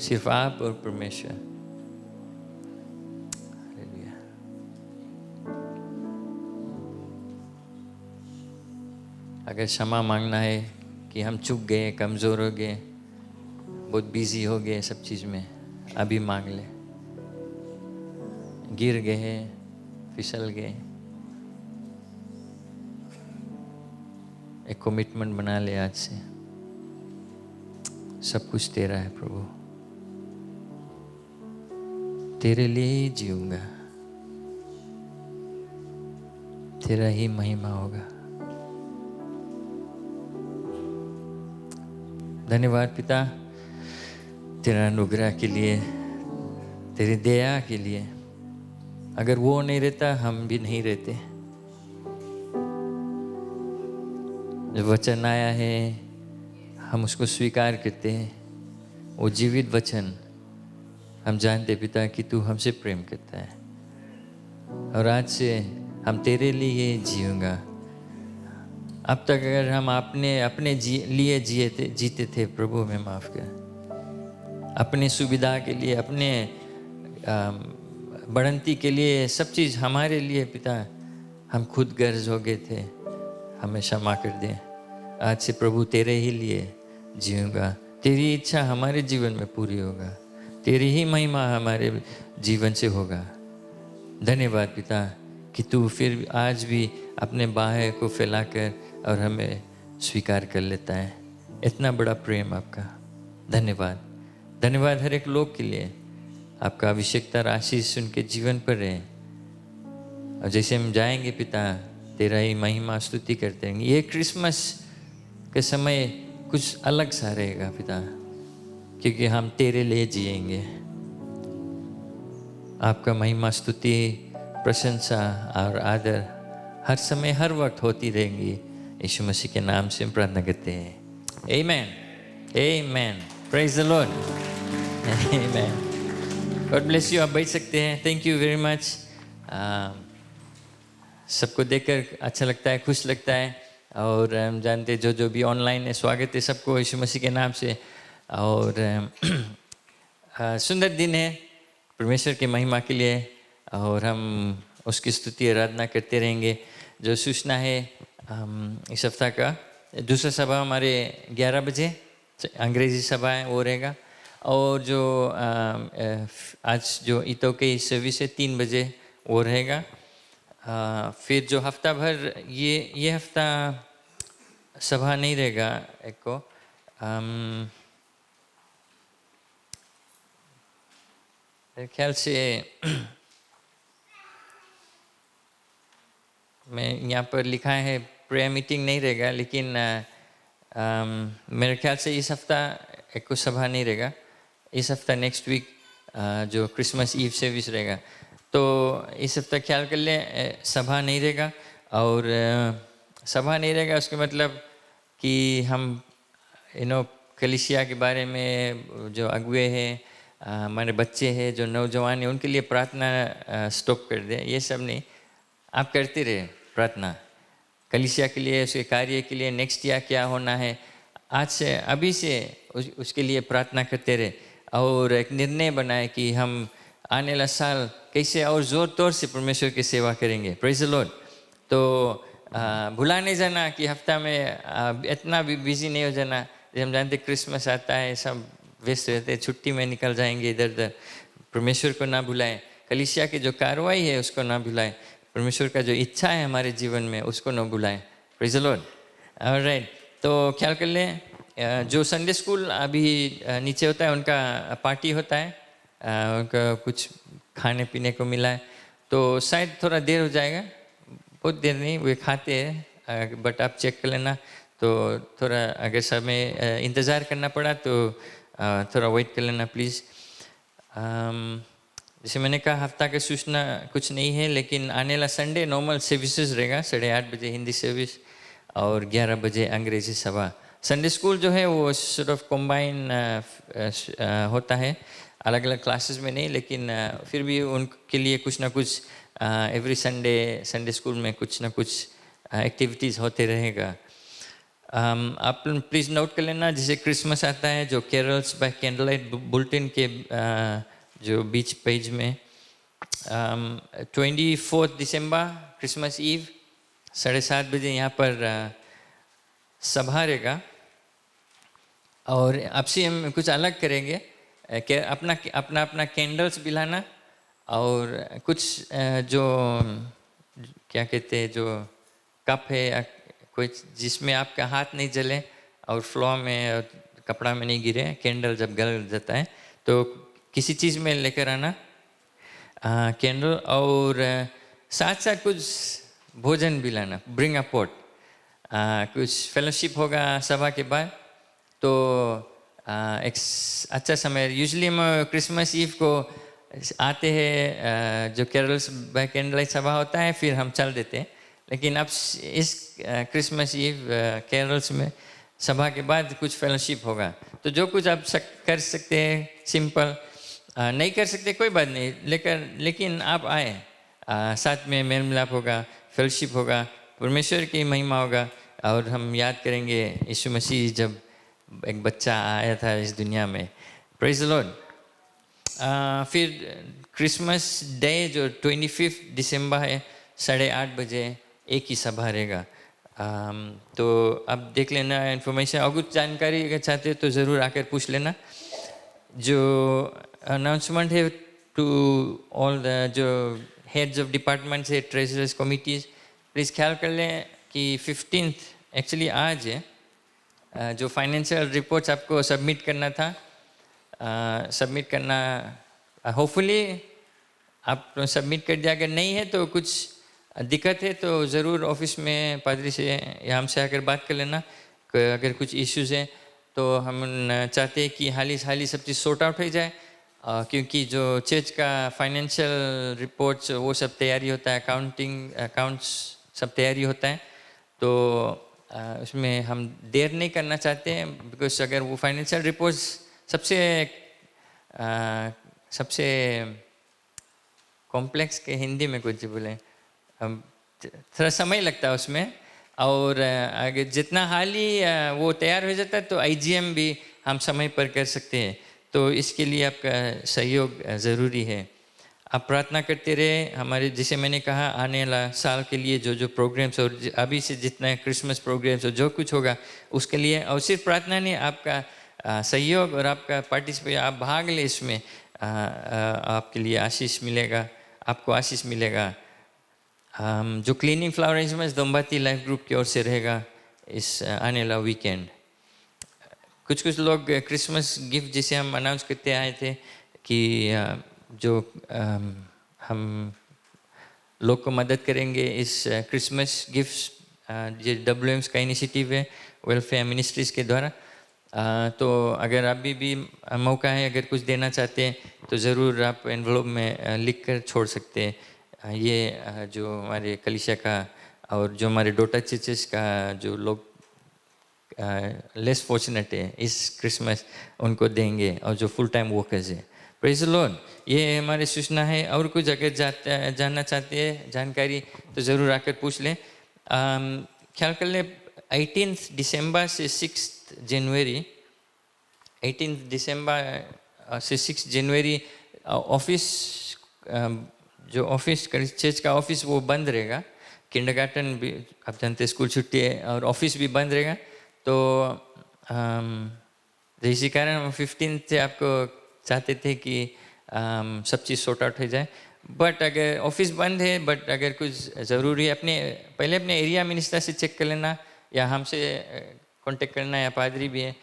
सिर्फ आप और परमेश्वर। अगर क्षमा मांगना है कि हम चूक गए, कमज़ोर हो गए, बहुत बिजी हो गए सब चीज़ में, अभी मांग ले। गिर गए, फिसल गए, एक कमिटमेंट बना ले आज से, सब कुछ तेरा है प्रभु, तेरे लिए ही जीऊंगा, तेरा ही महिमा होगा। धन्यवाद पिता तेरा अनुग्रह के लिए, तेरी दया के लिए। अगर वो नहीं रहता हम भी नहीं रहते। जो वचन आया है हम उसको स्वीकार करते हैं, वो जीवित वचन। हम जानते पिता कि तू हमसे प्रेम करता है, और आज से हम तेरे लिए जीऊंगा। अब तक अगर हम अपने लिए जीते थे प्रभु, हमें माफ़ कर। अपने सुविधा के लिए, अपने बढ़ंती के लिए, सब चीज़ हमारे लिए पिता हम खुद गर्ज हो गए थे, हमें क्षमा कर दें। आज से प्रभु तेरे ही लिए जीऊंगा, तेरी इच्छा हमारे जीवन में पूरी होगा, तेरी ही महिमा हमारे जीवन से होगा। धन्यवाद पिता कि तू फिर आज भी अपने बाहें को फैलाकर और हमें स्वीकार कर लेता है। इतना बड़ा प्रेम आपका, धन्यवाद। धन्यवाद हर एक लोग के लिए, आपका अभिषेकता आशीष उनके जीवन पर रहे। और जैसे हम जाएंगे पिता, तेरा ही महिमा स्तुति करते रहेंगे। ये क्रिसमस के समय कुछ अलग सा रहेगा पिता, क्योंकि हम तेरे लिए जिएंगे। आपका महिमा स्तुति प्रशंसा और आदर हर समय हर वक्त होती रहेंगी। यीशु मसीह के नाम से हम प्रार्थना करते हैं, amen, amen. Praise the Lord, amen. God bless you. आप बैठ सकते हैं। Thank you very much. सबको देखकर अच्छा लगता है, खुश लगता है। और हम जानते जो भी ऑनलाइन है, स्वागत है सबको यीशु मसीह के नाम से। और सुंदर दिन है परमेश्वर की महिमा के लिए, और हम उसकी स्तुति आराधना करते रहेंगे। जो सूचना है इस हफ्ता का दूसरा सभा हमारे 11 बजे अंग्रेज़ी सभा है वो रहेगा, और जो आज जो ईतो के सर्विस है 3 बजे वो रहेगा। फिर जो हफ्ता भर ये हफ्ता सभा नहीं रहेगा। एक को मेरे ख्याल से मैं यहाँ पर लिखा है प्रेयर मीटिंग नहीं रहेगा, लेकिन मेरे ख्याल से इस हफ्ता एक कुछ सभा नहीं रहेगा। इस हफ्ता नेक्स्ट वीक जो क्रिसमस ईव सर्विस रहेगा, तो इस हफ्ता ख्याल कर ले सभा नहीं रहेगा। और सभा नहीं रहेगा उसके मतलब कि हम कलीसिया के बारे में जो अगुए हैं, हमारे बच्चे हैं, जो नौजवान हैं, उनके लिए प्रार्थना स्टॉप कर दे, ये सब नहीं। आप करते रहे प्रार्थना कलीसिया के लिए, उसके कार्य के लिए, नेक्स्ट ईयर क्या होना है, आज से अभी से उसके लिए प्रार्थना करते रहे। और एक निर्णय बनाए कि हम आने वाला साल कैसे और ज़ोर तौर से परमेश्वर की सेवा करेंगे। Praise the Lord. तो भुला नहीं जाना कि हफ्ता में इतना भी बिजी नहीं हो जाना। हम जानते क्रिसमस आता है, सब व्यस्त रहते हैं, छुट्टी में निकल जाएंगे इधर उधर। परमेश्वर को ना भुलाएं, कलीसिया की जो कार्रवाई है उसको ना भुलाएं, परमेश्वर का जो इच्छा है हमारे जीवन में उसको ना भुलाएं। Praise the Lord. ऑलराइट, तो ख्याल कर लें जो संडे स्कूल अभी नीचे होता है उनका पार्टी होता है, उनका कुछ खाने पीने को मिला है, तो शायद थोड़ा देर हो जाएगा, बहुत देर नहीं, वे खाते हैं, बट आप चेक कर लेना। तो थोड़ा अगर समय इंतज़ार करना पड़ा तो थोड़ा वेट कर लेना प्लीज़। जैसे मैंने कहा हफ्ता का सूचना कुछ नहीं है, लेकिन आने वाला संडे नॉर्मल सर्विसेज रहेगा, 8:30 बजे हिंदी सर्विस और 11 बजे अंग्रेजी सभा। संडे स्कूल जो है वो सॉर्ट ऑफ कॉम्बाइन होता है, अलग अलग क्लासेस में नहीं, लेकिन फिर भी उनके लिए कुछ ना कुछ एवरी संडे स्कूल में कुछ ना कुछ एक्टिविटीज़ होते रहेगा। आप प्लीज़ नोट कर लेना, जैसे क्रिसमस आता है जो carols bye candle light bulletin के जो बीच पेज में 24 दिसंबर क्रिसमस ईव 7:30 बजे यहाँ पर सभा रहेगा। और आपसे हम कुछ अलग करेंगे कि अपना कैंडल्स बिलाना और कुछ जो क्या कहते हैं जो कप है या कोई जिसमें आपका हाथ नहीं जले और फ्लोर में कपड़ा में नहीं गिरे, कैंडल जब गल जाता है तो किसी चीज़ में लेकर आना कैंडल, और साथ साथ कुछ भोजन भी लाना, ब्रिंग अ पॉट। कुछ फेलोशिप होगा सभा के बाद, तो एक अच्छा समय, यूजुअली हम क्रिसमस ईव को आते हैं, जो कैरल्स बाय कैंडल लाइट सभा होता है फिर हम चल देते हैं, लेकिन अब इस क्रिसमस ईव कैरल्स में सभा के बाद कुछ फेलोशिप होगा। तो जो कुछ आप कर सकते हैं सिंपल, नहीं कर सकते कोई बात नहीं, लेकिन आप आए, साथ में मेल मिलाप होगा, फेलोशिप होगा, परमेश्वर की महिमा होगा, और हम याद करेंगे यीशु मसीह जब एक बच्चा आया था इस दुनिया में। Praise the Lord. फिर क्रिसमस डे जो 25 दिसंबर है 8:30 बजे एक ही सभा रहेगा। तो अब देख लेना इन्फॉर्मेशन, और कुछ जानकारी अगर चाहते हो तो ज़रूर आकर पूछ लेना। जो अनाउंसमेंट है टू ऑल द जो हेड्स ऑफ डिपार्टमेंट्स है, ट्रेजरर्स कमिटीज़, प्लीज़ ख्याल कर लें कि 15 एक्चुअली आज है, जो फाइनेंशियल रिपोर्ट्स आपको सबमिट करना था, सबमिट करना होपफुली आप सबमिट कर दिया। अगर नहीं है तो कुछ दिक्कत है तो ज़रूर ऑफिस में पादरी से या हमसे आकर बात कर लेना। अगर कुछ इश्यूज़ हैं तो हम चाहते हैं कि हाल ही सब चीज़ सॉर्ट आउट हो जाए, क्योंकि जो चर्च का फाइनेंशियल रिपोर्ट्स वो सब तैयारी होता है, अकाउंट्स सब तैयारी होता है, तो उसमें हम देर नहीं करना चाहते हैं, बिकॉज अगर वो फाइनेंशियल रिपोर्ट्स सबसे कॉम्प्लेक्स के हिंदी में कुछ बोले, थोड़ा समय लगता है उसमें, और अगर जितना हाल ही वो तैयार हो जाता है तो आईजीएम भी हम समय पर कर सकते हैं। तो इसके लिए आपका सहयोग ज़रूरी है। आप प्रार्थना करते रहे हमारे, जैसे मैंने कहा आने वाला साल के लिए जो जो प्रोग्राम्स और अभी से जितना क्रिसमस प्रोग्राम्स और जो कुछ होगा उसके लिए, और सिर्फ प्रार्थना नहीं, आपका सहयोग और आपका पार्टिसिपेट, आप भाग ले इसमें, आपके लिए आशीष मिलेगा, आपको आशीष मिलेगा। जो क्लीनिंग फ्लावर अरेंजमेंट्स दम्बाती लाइफ ग्रुप की ओर से रहेगा इस आने वाला वीकेंड। कुछ लोग क्रिसमस गिफ्ट जिसे हम अनाउंस करते आए थे कि जो हम लोग को मदद करेंगे इस क्रिसमस गिफ्ट ये WMS का इनिशिएटिव है वेलफेयर मिनिस्ट्रीज़ के द्वारा। तो अगर अभी भी मौका है, अगर कुछ देना चाहते हैं तो ज़रूर आप एनवलप में लिख कर छोड़ सकते हैं। ये जो हमारे कलीसिया का और जो हमारे डोटा चर्चेस का जो लोग लेस फॉर्चुनेट है इस क्रिसमस, उनको देंगे, और जो फुल टाइम वर्कर्स है। Praise the Lord. ये हमारी सूचना है। और कुछ अगर जानना चाहते हैं जानकारी तो ज़रूर आकर पूछ लें। ख्याल कर ले 18 दिसंबर से 6 जनवरी 18 दिसंबर से 6 जनवरी ऑफिस, जो ऑफिस चर्च का ऑफिस वो बंद रहेगा। किंडरगार्टन भी आप जानते हैं स्कूल छुट्टी है और ऑफिस भी बंद रहेगा। तो इसी कारण हम 15 से आपको चाहते थे कि सब चीज़ सॉर्ट आउट हो जाए। बट अगर ऑफिस बंद है, बट अगर कुछ ज़रूरी है, पहले अपने एरिया मिनिस्टर से चेक कर लेना या हमसे कांटेक्ट करना, या पादरी भी है।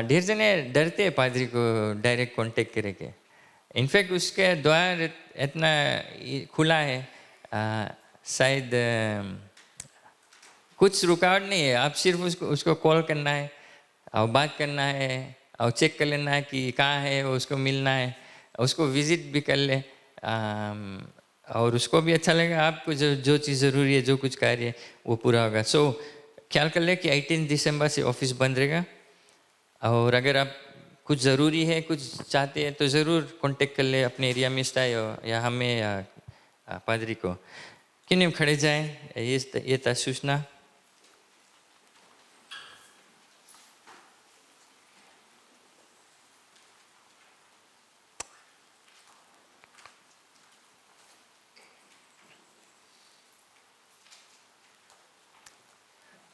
ढेर जने डरते हैं पादरी को डायरेक्ट कांटेक्ट करेंगे। इनफैक्ट उसके द्वार इतना खुला है, शायद कुछ रुकावट नहीं है। आप सिर्फ उसको कॉल करना है और बात करना है और चेक कर लेना है कि कहाँ है, उसको मिलना है, उसको विज़िट भी कर ले। और उसको भी अच्छा लगेगा। आपको जो चीज़ ज़रूरी है, जो कुछ कार्य है वो पूरा होगा। सो ख्याल कर ले कि 18 दिसंबर से ऑफिस बंद रहेगा। और अगर आप कुछ ज़रूरी है, कुछ चाहते हैं तो ज़रूर कांटेक्ट कर ले अपने एरिया में या हमें या पादरी को। क्यों नहीं खड़े जाएं। ये था सूचना।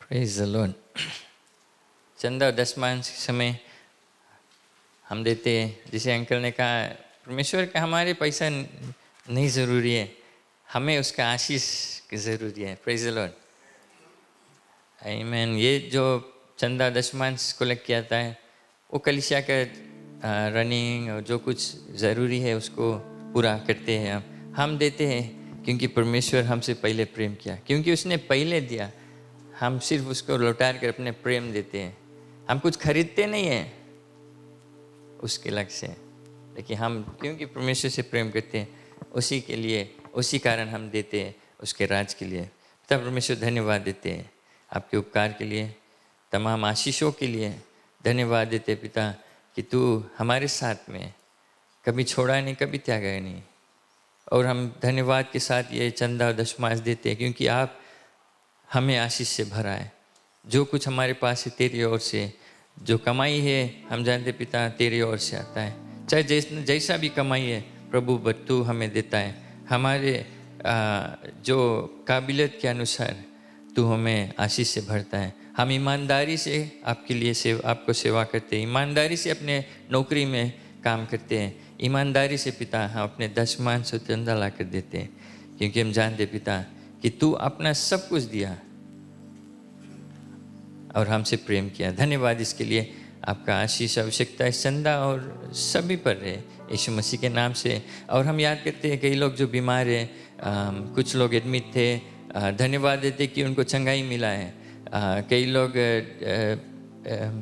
Praise the Lord. चंदा और दशमान समय हम देते हैं। जिसे अंकल ने कहा, परमेश्वर का हमारे पैसा नहीं ज़रूरी है, हमें उसका आशीष की ज़रूरी है। Praise the Lord. आमीन। ये जो चंदा दशमांश कलेक्ट किया जाता है वो कलीसिया का रनिंग और जो कुछ ज़रूरी है उसको पूरा करते हैं। हम देते हैं क्योंकि परमेश्वर हमसे पहले प्रेम किया, क्योंकि उसने पहले दिया। हम सिर्फ उसको लौटा कर अपने प्रेम देते हैं। हम कुछ खरीदते नहीं हैं उसके लग से, लेकिन हम क्योंकि परमेश्वर से प्रेम करते हैं उसी के लिए, उसी कारण हम देते हैं उसके राज के लिए। पिता परमेश्वर धन्यवाद देते हैं आपके उपकार के लिए, तमाम आशीषों के लिए धन्यवाद देते पिता कि तू हमारे साथ में कभी छोड़ा नहीं, कभी त्यागा नहीं। और हम धन्यवाद के साथ ये चंदा और दशमांश देते हैं क्योंकि आप हमें आशीष से भरा है। जो कुछ हमारे पास है तेरी ओर से, जो कमाई है हम जानते पिता तेरी ओर से आता है। चाहे जैसा भी कमाई है प्रभु, बट तू हमें देता है। हमारे जो काबिलियत के अनुसार तू हमें आशीष से भरता है। हम ईमानदारी से आपके लिए आपको सेवा करते हैं, ईमानदारी से अपने नौकरी में काम करते हैं, ईमानदारी से पिता हम अपने दशमांश और चंदा ला कर देते हैं क्योंकि हम जानते पिता कि तू अपना सब कुछ दिया और हमसे प्रेम किया। धन्यवाद इसके लिए। आपका आशीष आवश्यकता है चंदा और सभी पर रहे यीशु मसीह के नाम से। और हम याद करते हैं कई लोग जो बीमार हैं, कुछ लोग एडमिट थे, धन्यवाद देते कि उनको चंगाई मिला है। कई लोग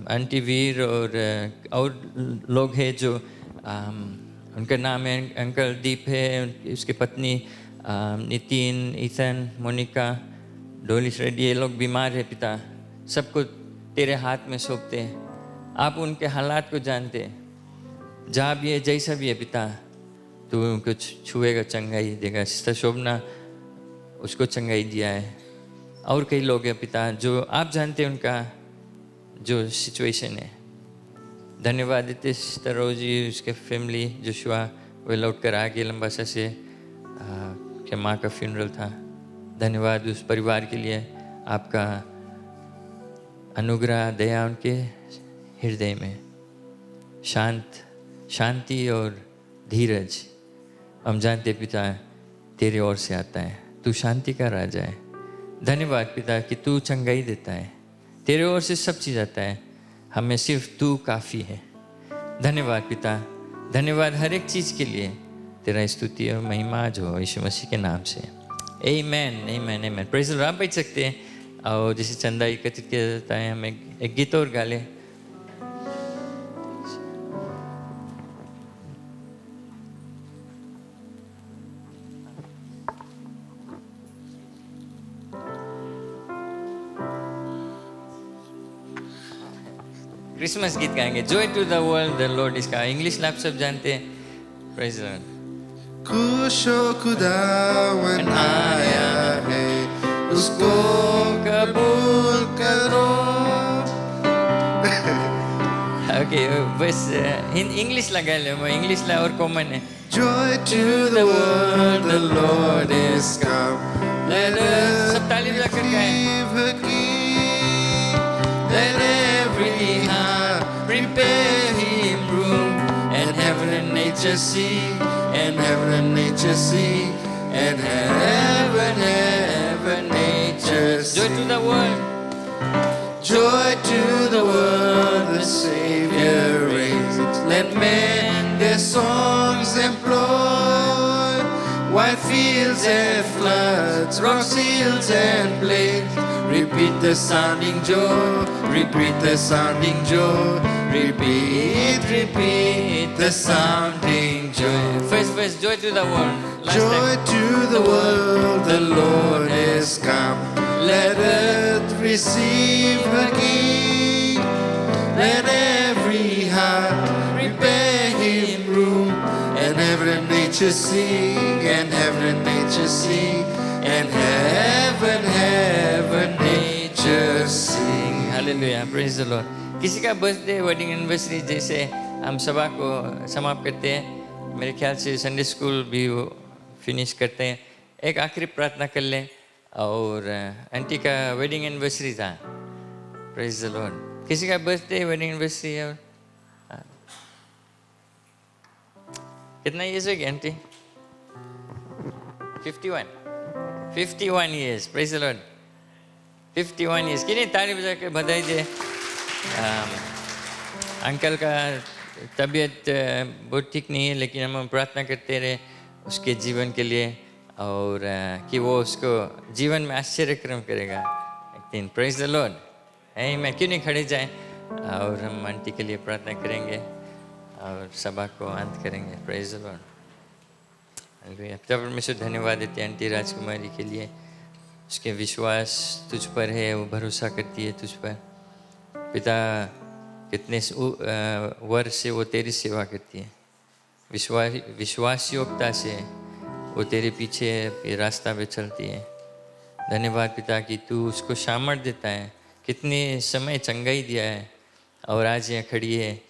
आंटी वीर और लोग हैं जो उनका नाम है अंकल दीप है, उसकी पत्नी नितिन, ईथन, मोनिका, डोलिस रेड्डी, ये लोग बीमार है पिता। सबको तेरे हाथ में सौंपते हैं। आप उनके हालात को जानते हैं। जहाँ भी है, जैसा भी है पिता, तू उनको छुएगा, चंगाई देगा। सिस्टर शोभना, उसको चंगाई दिया है। और कई लोग हैं पिता जो आप जानते हैं उनका जो सिचुएशन है। धन्यवाद देते सिस्टर रोजी, उसके फैमिली, जोशुआ, वे लौट कर आ गए लंबा सा से, कि माँ का फ्यूनरल था। धन्यवाद उस परिवार के लिए। आपका अनुग्रह दया उनके हृदय में, शांति और धीरज हम जानते पिता तेरे ओर से आता है। तू शांति का राजा है। धन्यवाद पिता कि तू चंगाई देता है, तेरे ओर से सब चीज़ आता है, हमें सिर्फ तू काफ़ी है। धन्यवाद पिता, धन्यवाद हर एक चीज़ के लिए। तेरा स्तुति और महिमा जो यीशु मसीह के नाम से। आमीन, आमीन, आमीन। Praise the Lord. आप बैठ सकते हैं। और जैसे चंदा एकत्रित किया जाता है, हम एक गीत और गा लें। क्रिसमस गीत गाएंगे, joy to the world the Lord is का। इंग्लिश आप सब जानते हैं। Praise the Lord. खुशो खुदावन आया है, उसको कबूल करो। ओके, बस इंग्लिश लगा ले, इंग्लिश ला और कॉमन है। Joy to the world, the Lord is come. Let us सब ताली बजाकर गाएं। receive a King. Let every heart prepare Him room, and heaven and nature sing, and heaven and nature sing, and heaven nature Joy sing. to the world. Joy to the world, the Savior reigns. Let men their songs employ. White fields and floods, rocks, hills and plains. Repeat the sounding joy, repeat the sounding joy. Repeat the sounding joy. First verse, joy to the world. Last Joy time. to the world, the Lord is come. Let earth receive her King. Let every heart prepare Him room. And heaven and nature sing, and heaven and nature sing, and heaven nature sing. Hallelujah, praise the Lord. किसी का birthday, wedding anniversary जैसे हम सभा को समाप्त करते हैं, मेरे ख्याल से संडे स्कूल भी वो फिनिश करते हैं। एक आखिरी प्रार्थना कर लें। और आंटी का वेडिंग एनिवर्सरी था। Praise the Lord. किसी का बर्थडे, वेडिंग एनिवर्सरी है? और कितना ईयर्स हो गया aunty? 51 years. Praise the Lord. 51 years. कि नहीं, ताली बजा के बधाई दे। अंकल का तबीयत बहुत ठीक नहीं है, लेकिन हम प्रार्थना करते रहे उसके जीवन के लिए, और कि वो उसको जीवन में आश्चर्यक्रम करेगा एक दिन। Praise the Lord. मैं क्यों नहीं खड़े जाएं और हम आंटी के लिए प्रार्थना करेंगे और सभा को अंत करेंगे। Praise the Lord. हालेलुया। पिता परमेश्वर, धन्यवाद देते हैं आंटी राजकुमारी के लिए। उसके विश्वास तुझ पर है, वो भरोसा करती है तुझ पर। पिता, कितने वर्ष से वो तेरी सेवा करती है, विश्वास योग्यता से वो तेरे पीछे रास्ता पे चलती है। धन्यवाद पिता कि तू उसको सामर्थ देता है, कितने समय चंगाई दिया है, और आज यहाँ खड़ी है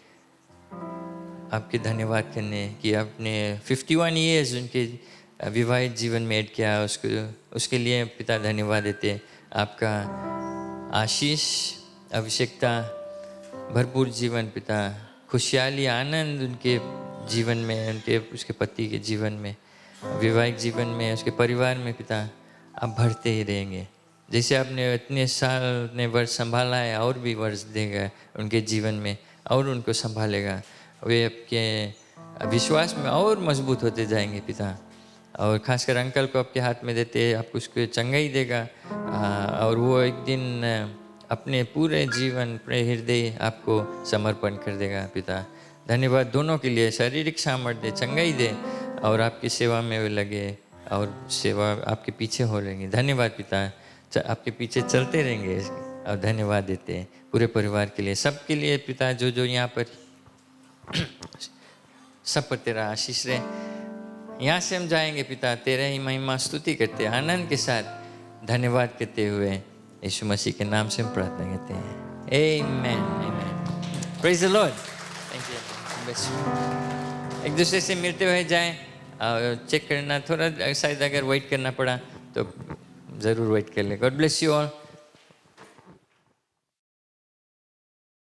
आपके धन्यवाद करने कि आपने 51 ईयर्स उनके विवाहित जीवन में ऐड किया। उसके लिए पिता धन्यवाद देते हैं। आपका आशीष, आवश्यकता, भरपूर जीवन पिता, खुशहाली, आनंद उनके जीवन में, उसके पति के जीवन में, वैवाहिक जीवन में, उसके परिवार में पिता आप भरते ही रहेंगे। जैसे आपने इतने साल, इतने वर्ष संभाला है, और भी वर्ष देगा उनके जीवन में, और उनको संभालेगा। वे आपके विश्वास में और मजबूत होते जाएंगे पिता। और खासकर अंकल को आपके हाथ में देते, आपको उसको चंगाई देगा, और वो एक दिन अपने पूरे जीवन, अपने हृदय आपको समर्पण कर देगा पिता। धन्यवाद दोनों के लिए। शारीरिक सामर्थ्य दे, चंगाई दे, और आपकी सेवा में वे लगे, और सेवा आपके पीछे हो रहेंगे। धन्यवाद पिता, आपके पीछे चलते रहेंगे। और धन्यवाद देते हैं पूरे परिवार के लिए, सबके लिए पिता, जो यहाँ पर सब पर तेरा आशीष रहे। यहाँ से हम जाएंगे पिता, तेरा ही महिमा स्तुति करते हैं, आनंद के साथ धन्यवाद करते हुए यीशु मसीह के नाम से हम प्रार्थना करते हैं। Amen, amen. Praise the Lord. Thank you. एक दूसरे से मिलते हुए जाएं, और चेक करना थोड़ा, शायद अगर वेट करना पड़ा तो ज़रूर वेट कर ले। God bless you all.